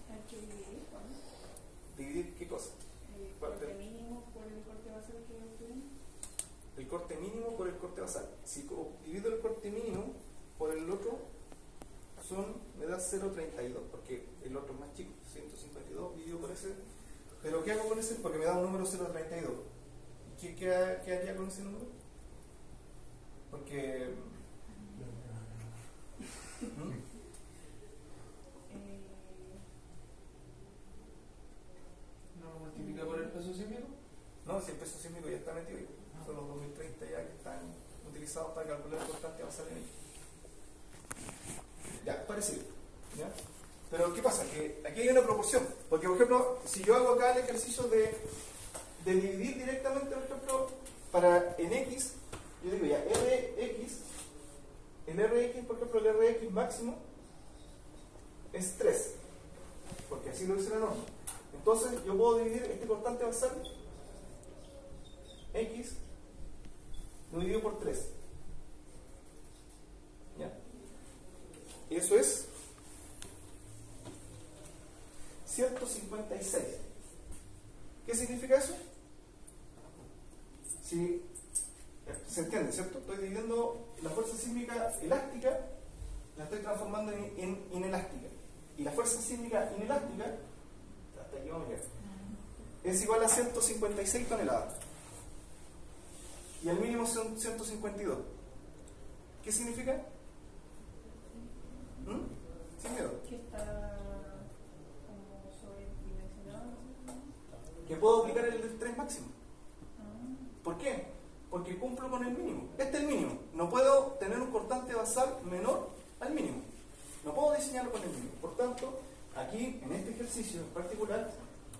Speaker 5: Hay que dividir, ¿no?
Speaker 1: ¿Dividir qué cosa?
Speaker 5: El corte mínimo por el corte basal que obtuvimos.
Speaker 1: El corte mínimo por el corte basal. Si divido el corte mínimo por el otro, me da 0,32, porque el otro es más chico, 152 dividido por ese. Pero ¿qué hago con ese? Porque me da un número 0,32. ¿Qué haría con ese número? Porque...
Speaker 2: ¿No lo multiplica por el peso sísmico?
Speaker 1: No, si el peso sísmico ya está metido, son los 2030 ya que están utilizados para calcular el cortante basal en ellos. Ya, parecido. ¿Ya? Pero ¿qué pasa? Que aquí hay una proporción. Porque, por ejemplo, si yo hago acá el ejercicio de dividir directamente, por ejemplo, para en X, yo digo ya, Rx, el Rx, por ejemplo, el Rx máximo es 3. Porque así lo dice la norma. Entonces, yo puedo dividir este cortante basal, X, lo divido por 3. ¿Ya? Eso es 156. ¿Qué significa eso? Si se entiende, ¿cierto? Estoy dividiendo la fuerza sísmica elástica, la estoy transformando en inelástica. Y la fuerza sísmica inelástica, hasta aquí vamos a llegar, es igual a 156 toneladas. Y el mínimo son 152. ¿Qué significa? Sin miedo.
Speaker 5: Que está como sobredimensionado.
Speaker 1: Que puedo aplicar el del 3 máximo.
Speaker 5: Ah.
Speaker 1: ¿Por qué? Porque cumplo con el mínimo. Este es el mínimo. No puedo tener un cortante basal menor al mínimo. No puedo diseñarlo con el mínimo. Por tanto, aquí, en este ejercicio en particular,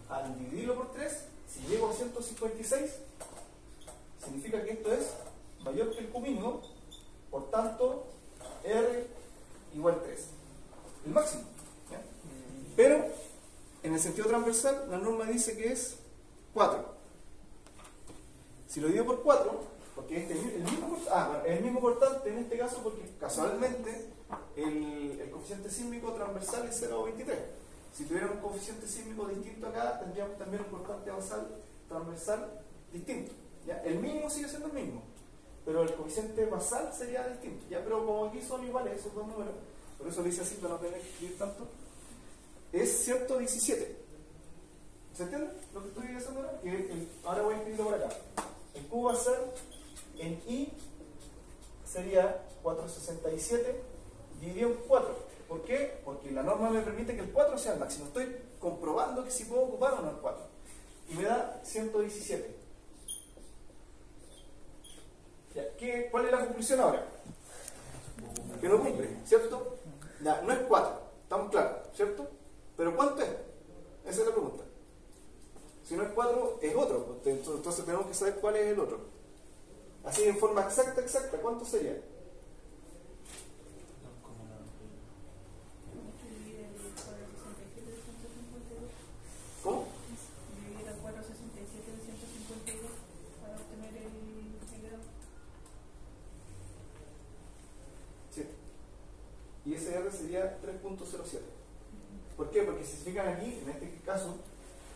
Speaker 1: al dividirlo por 3, si llego a 156, significa que esto es mayor que el Q mínimo, por tanto, R igual 3. El máximo. ¿Ya? Pero, en el sentido transversal, la norma dice que es 4. Si lo divido por 4, porque este es el mismo cortante en este caso, porque casualmente el coeficiente sísmico transversal es 0,23. Si tuviéramos un coeficiente sísmico distinto acá, tendríamos también un cortante basal transversal distinto. ¿Ya? El mínimo sigue siendo el mismo, pero el coeficiente basal sería distinto. ¿Ya? Pero como aquí son iguales esos dos números, por eso lo hice así para no tener que escribir tanto, es 117. ¿Se entiende lo que estoy diciendo ahora? Ahora voy a escribirlo por acá. El Q va a ser en I sería 467 dividido en 4. ¿Por qué? Porque la norma me permite que el 4 sea el máximo. Estoy comprobando que si puedo ocupar o no el 4. Y me da 117. Ya, ¿cuál es la conclusión ahora? Que no cumple, ¿cierto? Ya, no es 4, estamos claros, ¿cierto? ¿Pero cuánto es? Esa es la pregunta. Si no es 4, es otro. Entonces tenemos que saber cuál es el otro. Así en forma exacta, ¿cuánto sería? ¿Cómo?
Speaker 5: Dividir el 467 de 152 para obtener el grado.
Speaker 1: Sí. Y ese R sería 3.07. ¿Por qué? Porque si se fijan aquí, en este caso,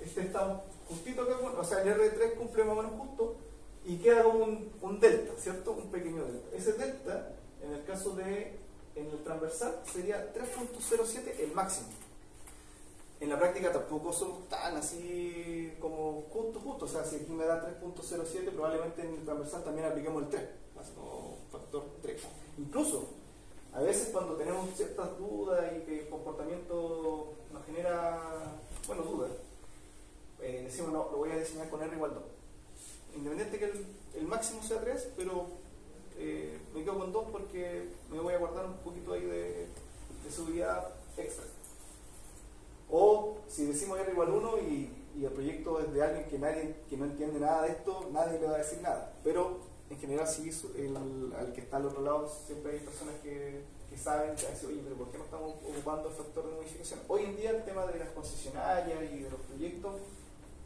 Speaker 1: este está justito acá, o sea, el R3 cumple más o menos justo y queda como un delta, ¿cierto? Un pequeño delta. Ese delta, en el caso de, en el transversal, sería 3.07 el máximo. En la práctica tampoco son tan así como justo, o sea, si aquí me da 3.07, probablemente en el transversal también apliquemos el 3, así como factor 3. Incluso, A veces cuando tenemos ciertas dudas y que el comportamiento nos genera, bueno, dudas, decimos, no, lo voy a diseñar con R igual 2. Independiente que el máximo sea 3, pero me quedo con 2 porque me voy a guardar un poquito ahí de seguridad extra. O si decimos R igual 1 y el proyecto es de alguien que no entiende nada de esto, nadie le va a decir nada. Pero en general sí, al que está al otro lado siempre hay personas que saben, que dicen, oye, pero ¿por qué no estamos ocupando el factor de modificación? Hoy en día el tema de las concesionarias y de los proyectos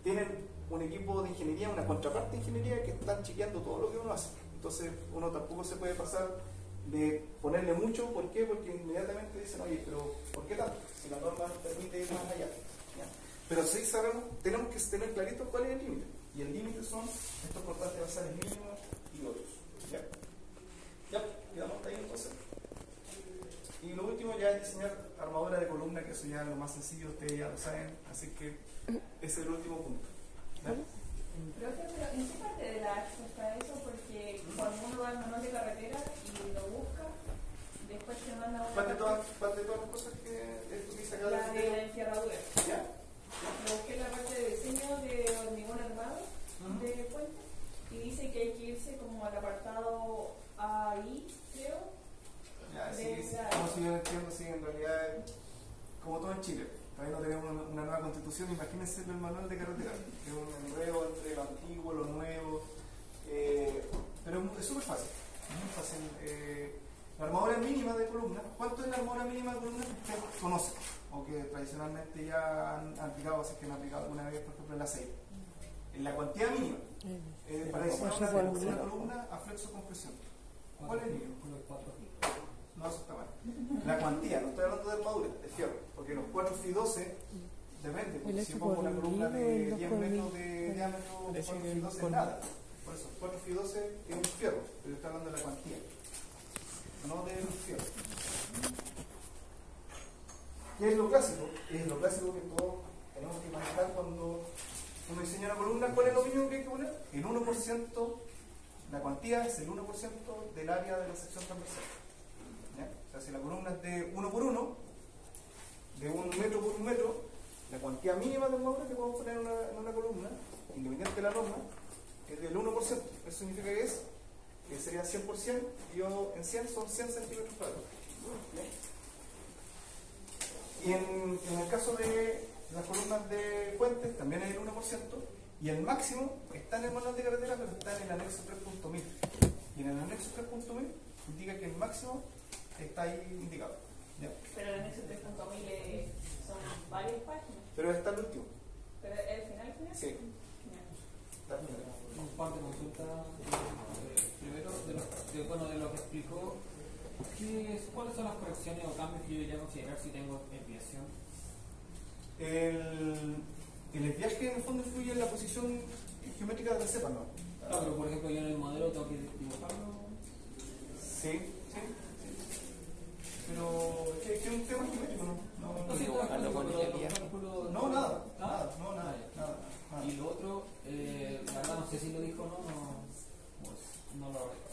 Speaker 1: tienen un equipo de ingeniería, una contraparte de ingeniería que están chequeando todo lo que uno hace. Entonces uno tampoco se puede pasar de ponerle mucho. ¿Por qué? Porque inmediatamente dicen, oye, pero ¿por qué tanto? Si la norma permite ir más allá. ¿Ya? Pero sí sabemos, tenemos que tener clarito cuál es el límite. Y el límite son estos cortantes basales mínimos y otros. ¿Ya? Ya, quedamos hasta ahí entonces. Y lo último ya es diseñar armadura de columna, que eso ya es lo más sencillo, ustedes ya lo saben, así que ese es el último punto. ¿Ya?
Speaker 5: Profe, pero ¿en qué parte de la AXA está eso? Porque cuando uno va al manual de carretera y lo busca, después te manda una
Speaker 1: ¿Cuál de todas las cosas que utiliza acá?
Speaker 5: la de la encerradura.
Speaker 1: ¿Ya?
Speaker 5: Lo busqué en la parte de diseño de hormigón armado de puente y dice que hay que irse como al apartado AI, creo.
Speaker 1: Ya, sí, como si yo entiendo, sí, en realidad, como todo en Chile, todavía no tenemos una nueva constitución. Imagínense el manual de carretera, que es un enredo entre lo antiguo, lo nuevo, pero es súper fácil, muy fácil. La armadura mínima de columna, ¿cuánto es la armadura mínima de columna que ustedes conocen? O que tradicionalmente ya han aplicado, así que han aplicado alguna vez, por ejemplo, en la 6. En la cuantía mínima, para diseñar una columna a flexo compresión. ¿Cuál es el mínimo? No, eso está mal. La cuantía, no estoy hablando de armadura, de fierro, porque los 4 Fi 12 depende, porque si yo pongo una columna de 10 metros de diámetro, 4 Fi 12 es nada. Por eso, 4 Fi 12 es un fierro, pero yo estoy hablando de la cuantía, no de los fierros. ¿Qué es lo clásico? Es lo clásico que todos tenemos que manejar cuando uno diseña una columna. ¿Cuál es lo mínimo que hay que poner? El 1%, la cuantía es el 1% del área de la sección transversal. ¿Ya? O sea, si la columna es de 1 por 1, de 1 metro por 1 metro, la cuantía mínima de armadura que podemos poner en una columna, independiente de la norma, es del 1%. Eso significa que sería 100%, y yo en 100 son 100 centímetros cuadrados. Y en el caso de las columnas de puentes, también es el 1%, y el máximo está en el manual de carretera, pero está en el anexo 3.1000. Y en el anexo 3.1000 indica que el máximo está ahí indicado. ¿Ya?
Speaker 5: Pero en ese 3.1000 son varias páginas.
Speaker 1: Pero está el último.
Speaker 5: ¿Pero el final?
Speaker 1: Sí.
Speaker 5: Ya.
Speaker 2: Un par de consultas. Primero, de lo que explicó, ¿cuáles son las correcciones o cambios que yo debería considerar si tengo desviación?
Speaker 1: El desviaje en el fondo influye en la posición geométrica de la cepa, ¿no?
Speaker 2: Claro, pero por ejemplo yo en el modelo tengo que dibujarlo.
Speaker 1: Sí. Pero es que es un tema geométrico, ¿no? No, nada.
Speaker 2: Y lo otro, la verdad no sé si lo dijo o no,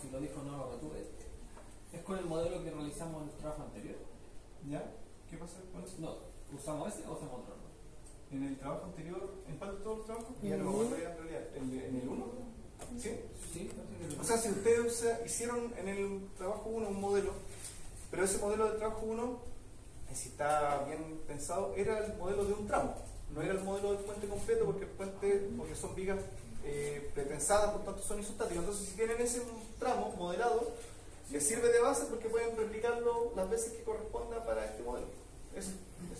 Speaker 2: si lo dijo no lo retuve. Es con el modelo que realizamos en el trabajo anterior.
Speaker 1: ¿Ya? ¿Qué pasa con eso?
Speaker 2: No, ¿usamos ese o usamos otro?
Speaker 1: En el trabajo anterior, ¿en cuál de todos los trabajos? Ya no me acuerdo ya en realidad. ¿En el 1? ¿Sí?
Speaker 2: Sí, parece que
Speaker 1: O sea, si ustedes hicieron en el trabajo 1 un modelo, pero ese modelo del trabajo 1, si está bien pensado, era el modelo de un tramo, no era el modelo del puente completo, porque son vigas prepensadas, por tanto son isostáticas. Entonces, si tienen ese tramo modelado, les sirve de base porque pueden replicarlo las veces que corresponda para este modelo. Eso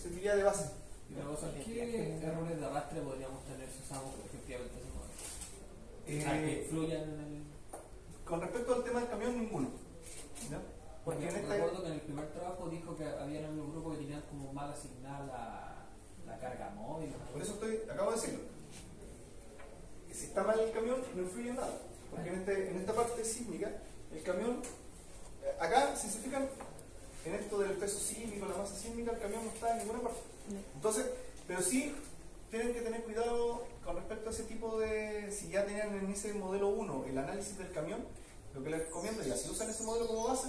Speaker 1: serviría de base.
Speaker 2: ¿Qué errores de arrastre podríamos tener si usamos efectivamente ese modelo? O sea, que influyan en el...
Speaker 1: Con respecto al tema del camión, ninguno. ¿Ya?
Speaker 2: Porque recuerdo que en el primer trabajo dijo que había en un grupo que tenían como mal asignada la carga móvil.
Speaker 1: Por eso acabo de decirlo. Que si está mal el camión, no influye en nada. Porque en esta parte sísmica, el camión, acá, si se fijan, en esto del peso sísmico, la masa sísmica, el camión no está en ninguna parte. Entonces, pero sí tienen que tener cuidado con respecto a ese tipo de, si ya tenían en ese modelo 1 el análisis del camión, lo que les recomiendo ya, si usan ese modelo como base,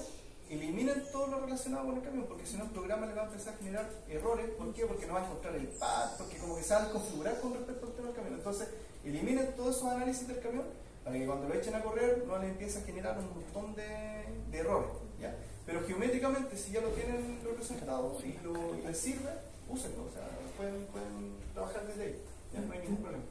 Speaker 1: eliminen todo lo relacionado con el camión, porque si no el programa le va a empezar a generar errores. ¿Por qué? Porque no va a encontrar el pad, porque como que se va a desconfigurar con respecto al tema del camión. Entonces, eliminen todos esos análisis del camión para que cuando lo echen a correr no les empiece a generar un montón de errores, ¿ya? Pero geométricamente, si ya lo tienen representado y les sirve, úsenlo, o sea, pueden trabajar desde ahí, ya no hay ningún problema.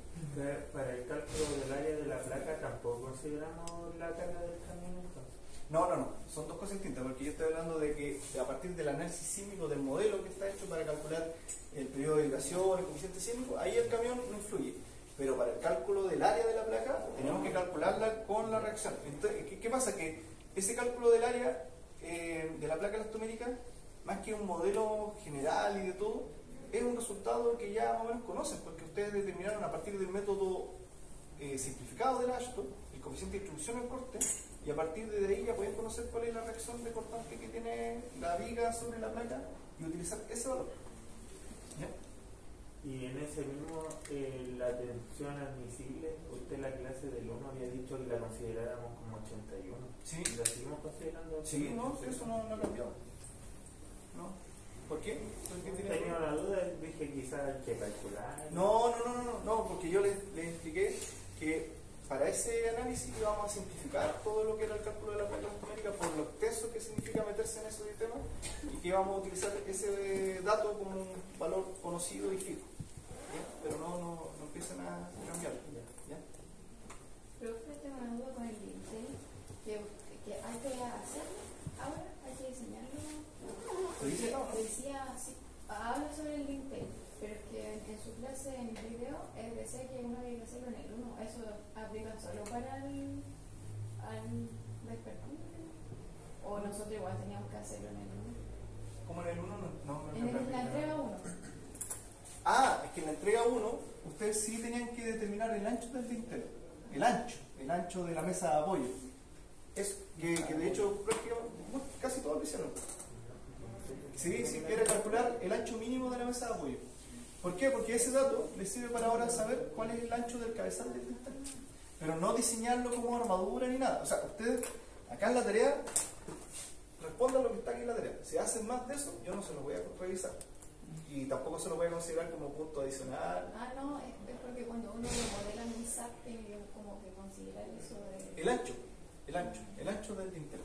Speaker 6: Para el cálculo del área de la placa tampoco consideramos la carga del camión entonces.
Speaker 1: No, son dos cosas distintas, porque yo estoy hablando de que a partir del análisis sísmico del modelo que está hecho para calcular el periodo de vibración, el coeficiente sísmico, ahí el camión no influye. Pero para el cálculo del área de la placa tenemos que calcularla con la reacción. Entonces, ¿qué pasa? Que ese cálculo del área de la placa elastomérica, más que un modelo general y de todo, es un resultado que ya más o menos conocen, porque ustedes determinaron a partir del método simplificado del Ashton el coeficiente de distribución del corte, y a partir de ahí ya pueden conocer cuál es la reacción de cortante que tiene la viga sobre la placa y utilizar ese valor. ¿Ya?
Speaker 6: Y en ese mismo, la tensión admisible, usted en la clase del 1 había dicho que la consideráramos como 81.
Speaker 1: Sí.
Speaker 6: ¿La seguimos considerando?
Speaker 1: Sí, no, eso no ha cambiado. ¿No? ¿Por qué?
Speaker 6: Tenía una duda, dije quizás hay que calcular.
Speaker 1: No, porque yo les expliqué que para ese análisis íbamos a simplificar todo lo que era el cálculo de la placa elastomérica por lo extenso que significa meterse en ese sistema, y que íbamos a utilizar ese dato como un valor conocido y fijo. ¿Ya? Pero no empiezan a cambiar. ¿Ya?
Speaker 7: Pero usted tengo una duda con el dintel, que hay que hacerlo ahora, hay que diseñarlo.
Speaker 1: ¿Lo dice acá, no?
Speaker 7: Decía, sí, habla sobre el dintel, pero es que en su clase, en el video, decía que uno había que hacerlo en el 1. ¿Eso aplica solo para el despertar? ¿O nosotros igual teníamos que hacerlo en el 1?
Speaker 1: ¿Cómo en el 1? No,
Speaker 7: En la entrega 1.
Speaker 1: Ah, es que en la entrega 1 ustedes sí tenían que determinar el ancho del dintel. El ancho de la mesa de apoyo. Es que de hecho casi todos lo hicieron. Sí, era calcular el ancho mínimo de la mesa de apoyo. ¿Por qué? Porque ese dato les sirve para ahora saber cuál es el ancho del cabezal del dintel. Pero no diseñarlo como armadura ni nada. O sea, ustedes acá en la tarea respondan lo que está aquí en la tarea. Si hacen más de eso, yo no se lo voy a revisar. Y tampoco se lo voy a considerar como punto adicional.
Speaker 7: Ah, no, es porque cuando uno lo modela en un SAP tiene que como que considerar eso de...
Speaker 1: El ancho del dintel.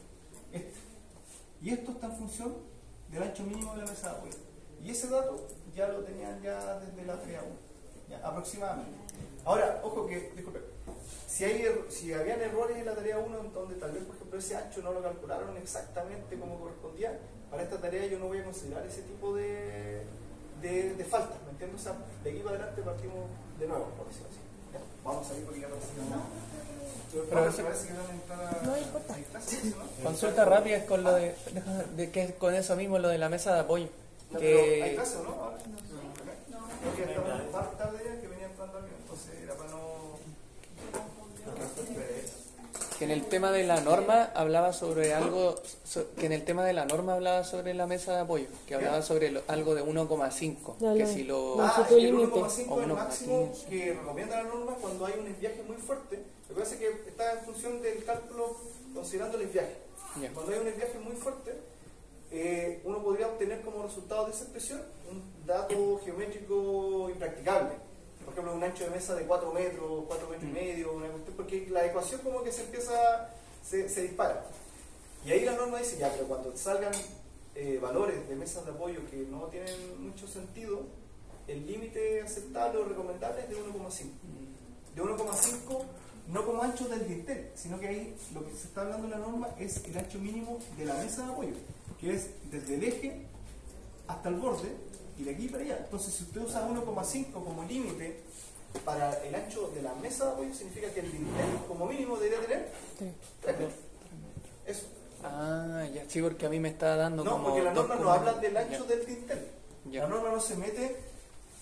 Speaker 1: Y esto está en función del ancho mínimo de la mesa de apoyo. Y ese dato ya lo tenían ya desde la tarea 1, ya, aproximadamente. Ahora, ojo que, disculpe, si habían errores en la tarea 1 en donde tal vez, por ejemplo, ese ancho no lo calcularon exactamente como correspondía, para esta tarea yo no voy a considerar ese tipo de faltas, ¿me entiendes? O sea, de aquí para adelante partimos de nuevo, por decirlo así. ¿Ya? Vamos a salir porque ya parece que no. Parece que van a entrar
Speaker 3: No importa.
Speaker 1: a clases, ¿no?
Speaker 3: Consulta rápida es con lo de que es con eso mismo, lo de la mesa de apoyo.
Speaker 1: No,
Speaker 3: Que
Speaker 1: pero hay clases, ¿no? Ahora porque estaba más tarde que venía entrando aquí, entonces era para no...
Speaker 3: en el tema de la norma hablaba sobre algo, que en el tema de la norma hablaba sobre la mesa de apoyo, que hablaba sobre algo de 1,5, que si lo...
Speaker 1: Ah,
Speaker 3: o
Speaker 1: el 1,5 es el
Speaker 3: 1,15.
Speaker 1: máximo que recomienda la norma cuando hay un viaje muy fuerte. Lo que pasa es que está en función del cálculo considerando el viaje.
Speaker 3: Ya.
Speaker 1: Cuando hay un viaje muy fuerte, uno podría obtener como resultado de esa expresión un dato geométrico impracticable. Por ejemplo, un ancho de mesa de 4 metros, 4 metros y medio, una cuestión, porque la ecuación como que se dispara. Y ahí la norma dice, ya, pero cuando salgan valores de mesas de apoyo que no tienen mucho sentido, el límite aceptable o recomendable es de 1,5. De 1,5 no como ancho del dintel, sino que ahí lo que se está hablando en la norma es el ancho mínimo de la mesa de apoyo, que es desde el eje hasta el borde y de aquí para allá. Entonces, si usted usa 1,5 como límite para el ancho de la mesa de apoyo, significa que el dintel como mínimo debería tener 3 metros. Eso.
Speaker 3: Ah, ya sí, porque a mí me está dando
Speaker 1: No,
Speaker 3: como...
Speaker 1: porque la norma no
Speaker 3: 2,1.
Speaker 1: habla del ancho
Speaker 3: Ya.
Speaker 1: del dintel.
Speaker 3: Ya.
Speaker 1: La norma no se mete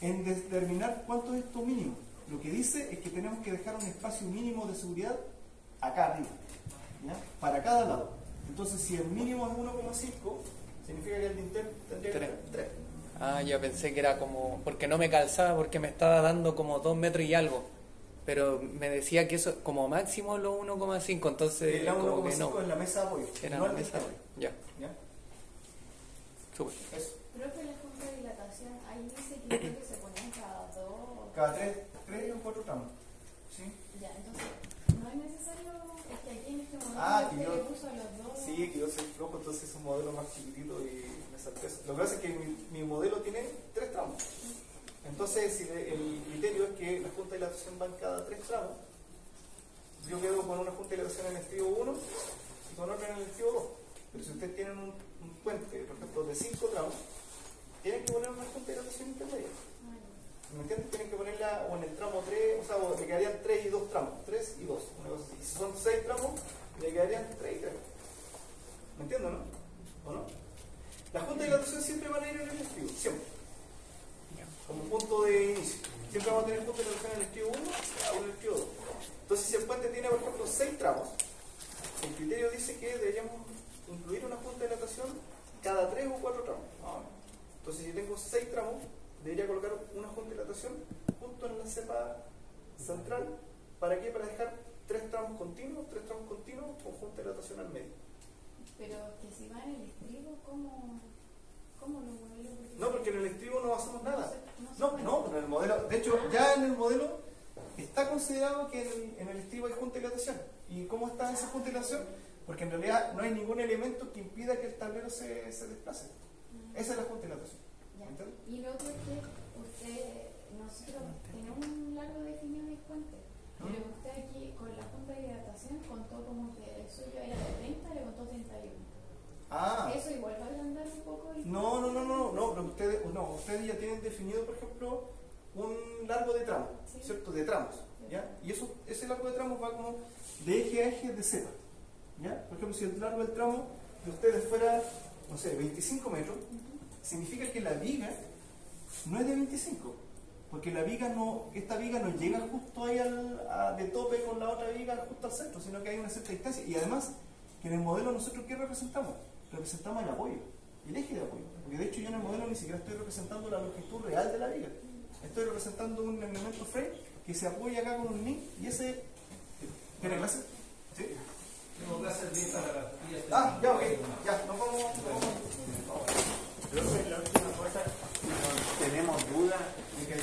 Speaker 1: en determinar cuánto es esto mínimo. Lo que dice es que tenemos que dejar un espacio mínimo de seguridad acá arriba, ¿ya? Para cada lado. Entonces, si el mínimo es 1,5, significa que el dintel tendría que tener 3.
Speaker 3: Ah, ya pensé que era como... porque no me calzaba, porque me estaba dando como 2 metros y algo. Pero me decía que eso como máximo los 1,5, entonces
Speaker 1: La
Speaker 3: como que
Speaker 1: 1,5
Speaker 3: no.
Speaker 1: es la mesa de apoyo.
Speaker 3: Era
Speaker 1: no
Speaker 3: la
Speaker 1: el
Speaker 3: mesa de
Speaker 1: dintel.
Speaker 3: apoyo. Ya,
Speaker 1: ¿Ya?
Speaker 3: súper.
Speaker 1: Eso.
Speaker 7: Profe, la junta de dilatación, ahí dice que creo que se ponían cada 2.
Speaker 1: Cada 3 o 4 tramos. ¿Sí?
Speaker 7: Ya, entonces, no es necesario, es que aquí en este modelo
Speaker 1: Ah, que
Speaker 7: usted
Speaker 1: yo-
Speaker 7: le puso a los 2.
Speaker 1: Sí, que yo soy flojo, entonces es un modelo más chiquitito y me salté eso. Lo que pasa es que mi modelo tiene 3 tramos. Entonces, si el criterio es que la junta de dilatación van cada 3 tramos, yo quedo con una junta de dilatación en el estribo 1 y con otra en el estribo 2. Pero si ustedes tienen un puente, por ejemplo, de 5 tramos, tienen que poner una junta de dilatación intermedia. ¿Me entiendes? Tienen que ponerla o en el tramo 3, o sea, o le quedarían 3 y 2 tramos, 3 y 2, una cosa así. Y si son 6 tramos, le quedarían 3 y 3. ¿Me entiendes, no? ¿O no? Las juntas de dilatación siempre van a ir en el estribo, siempre. Como punto de inicio. Siempre vamos a tener juntas de dilatación en el estribo 1 o en el estribo 2. Entonces, si el puente tiene, por ejemplo, 6 tramos, el criterio dice que deberíamos incluir una junta de dilatación cada 3 o 4 tramos. Entonces, si tengo 6 tramos, debería colocar una junta de dilatación justo en la cepa central. ¿Para qué? Para dejar 3 tramos continuos con junta de dilatación al medio.
Speaker 7: Pero que si va en el estribo, ¿cómo lo mueve?
Speaker 1: No, porque en el estribo no hacemos nada.
Speaker 7: No,
Speaker 1: No, en el modelo, de hecho, ya en el modelo está considerado que en el estribo hay junta de dilatación. ¿Y cómo está esa junta de dilatación? Porque en realidad no hay ningún elemento que impida que el tablero se desplace. Esa es la junta de dilatación.
Speaker 7: Ya.
Speaker 1: ¿Entiendes?
Speaker 7: Y lo otro es que nosotros tenemos un largo definido de puente, pero usted aquí con la junta de dilatación contó como que el suyo era de 30, le contó 31.
Speaker 1: Ah,
Speaker 7: Eso igual va a agrandar un poco el...
Speaker 1: no, pero ustedes ya tienen definido, por ejemplo, un largo de tramos,
Speaker 7: Sí.
Speaker 1: ¿cierto? De tramos, ¿ya? Y ese largo de tramos va como de eje a eje de cepa, ¿ya? Por ejemplo, si el largo del tramo de ustedes fuera, no sé, 25 metros, significa que la viga no es de 25, porque esta viga no llega justo ahí de tope con la otra viga justo al centro, sino que hay una cierta distancia. Y además, que en el modelo nosotros ¿qué representamos? Representamos el apoyo, el eje de apoyo, porque de hecho yo en el modelo ni siquiera estoy representando la longitud real de la viga, estoy representando un elemento frame que se apoya acá con un link y ese... ¿Tiene clase? ¿Sí?
Speaker 2: Tengo clases de para las tías.
Speaker 1: Ya, ok, ya, nos vamos.
Speaker 6: Profe, la última cosa, si no tenemos dudas de que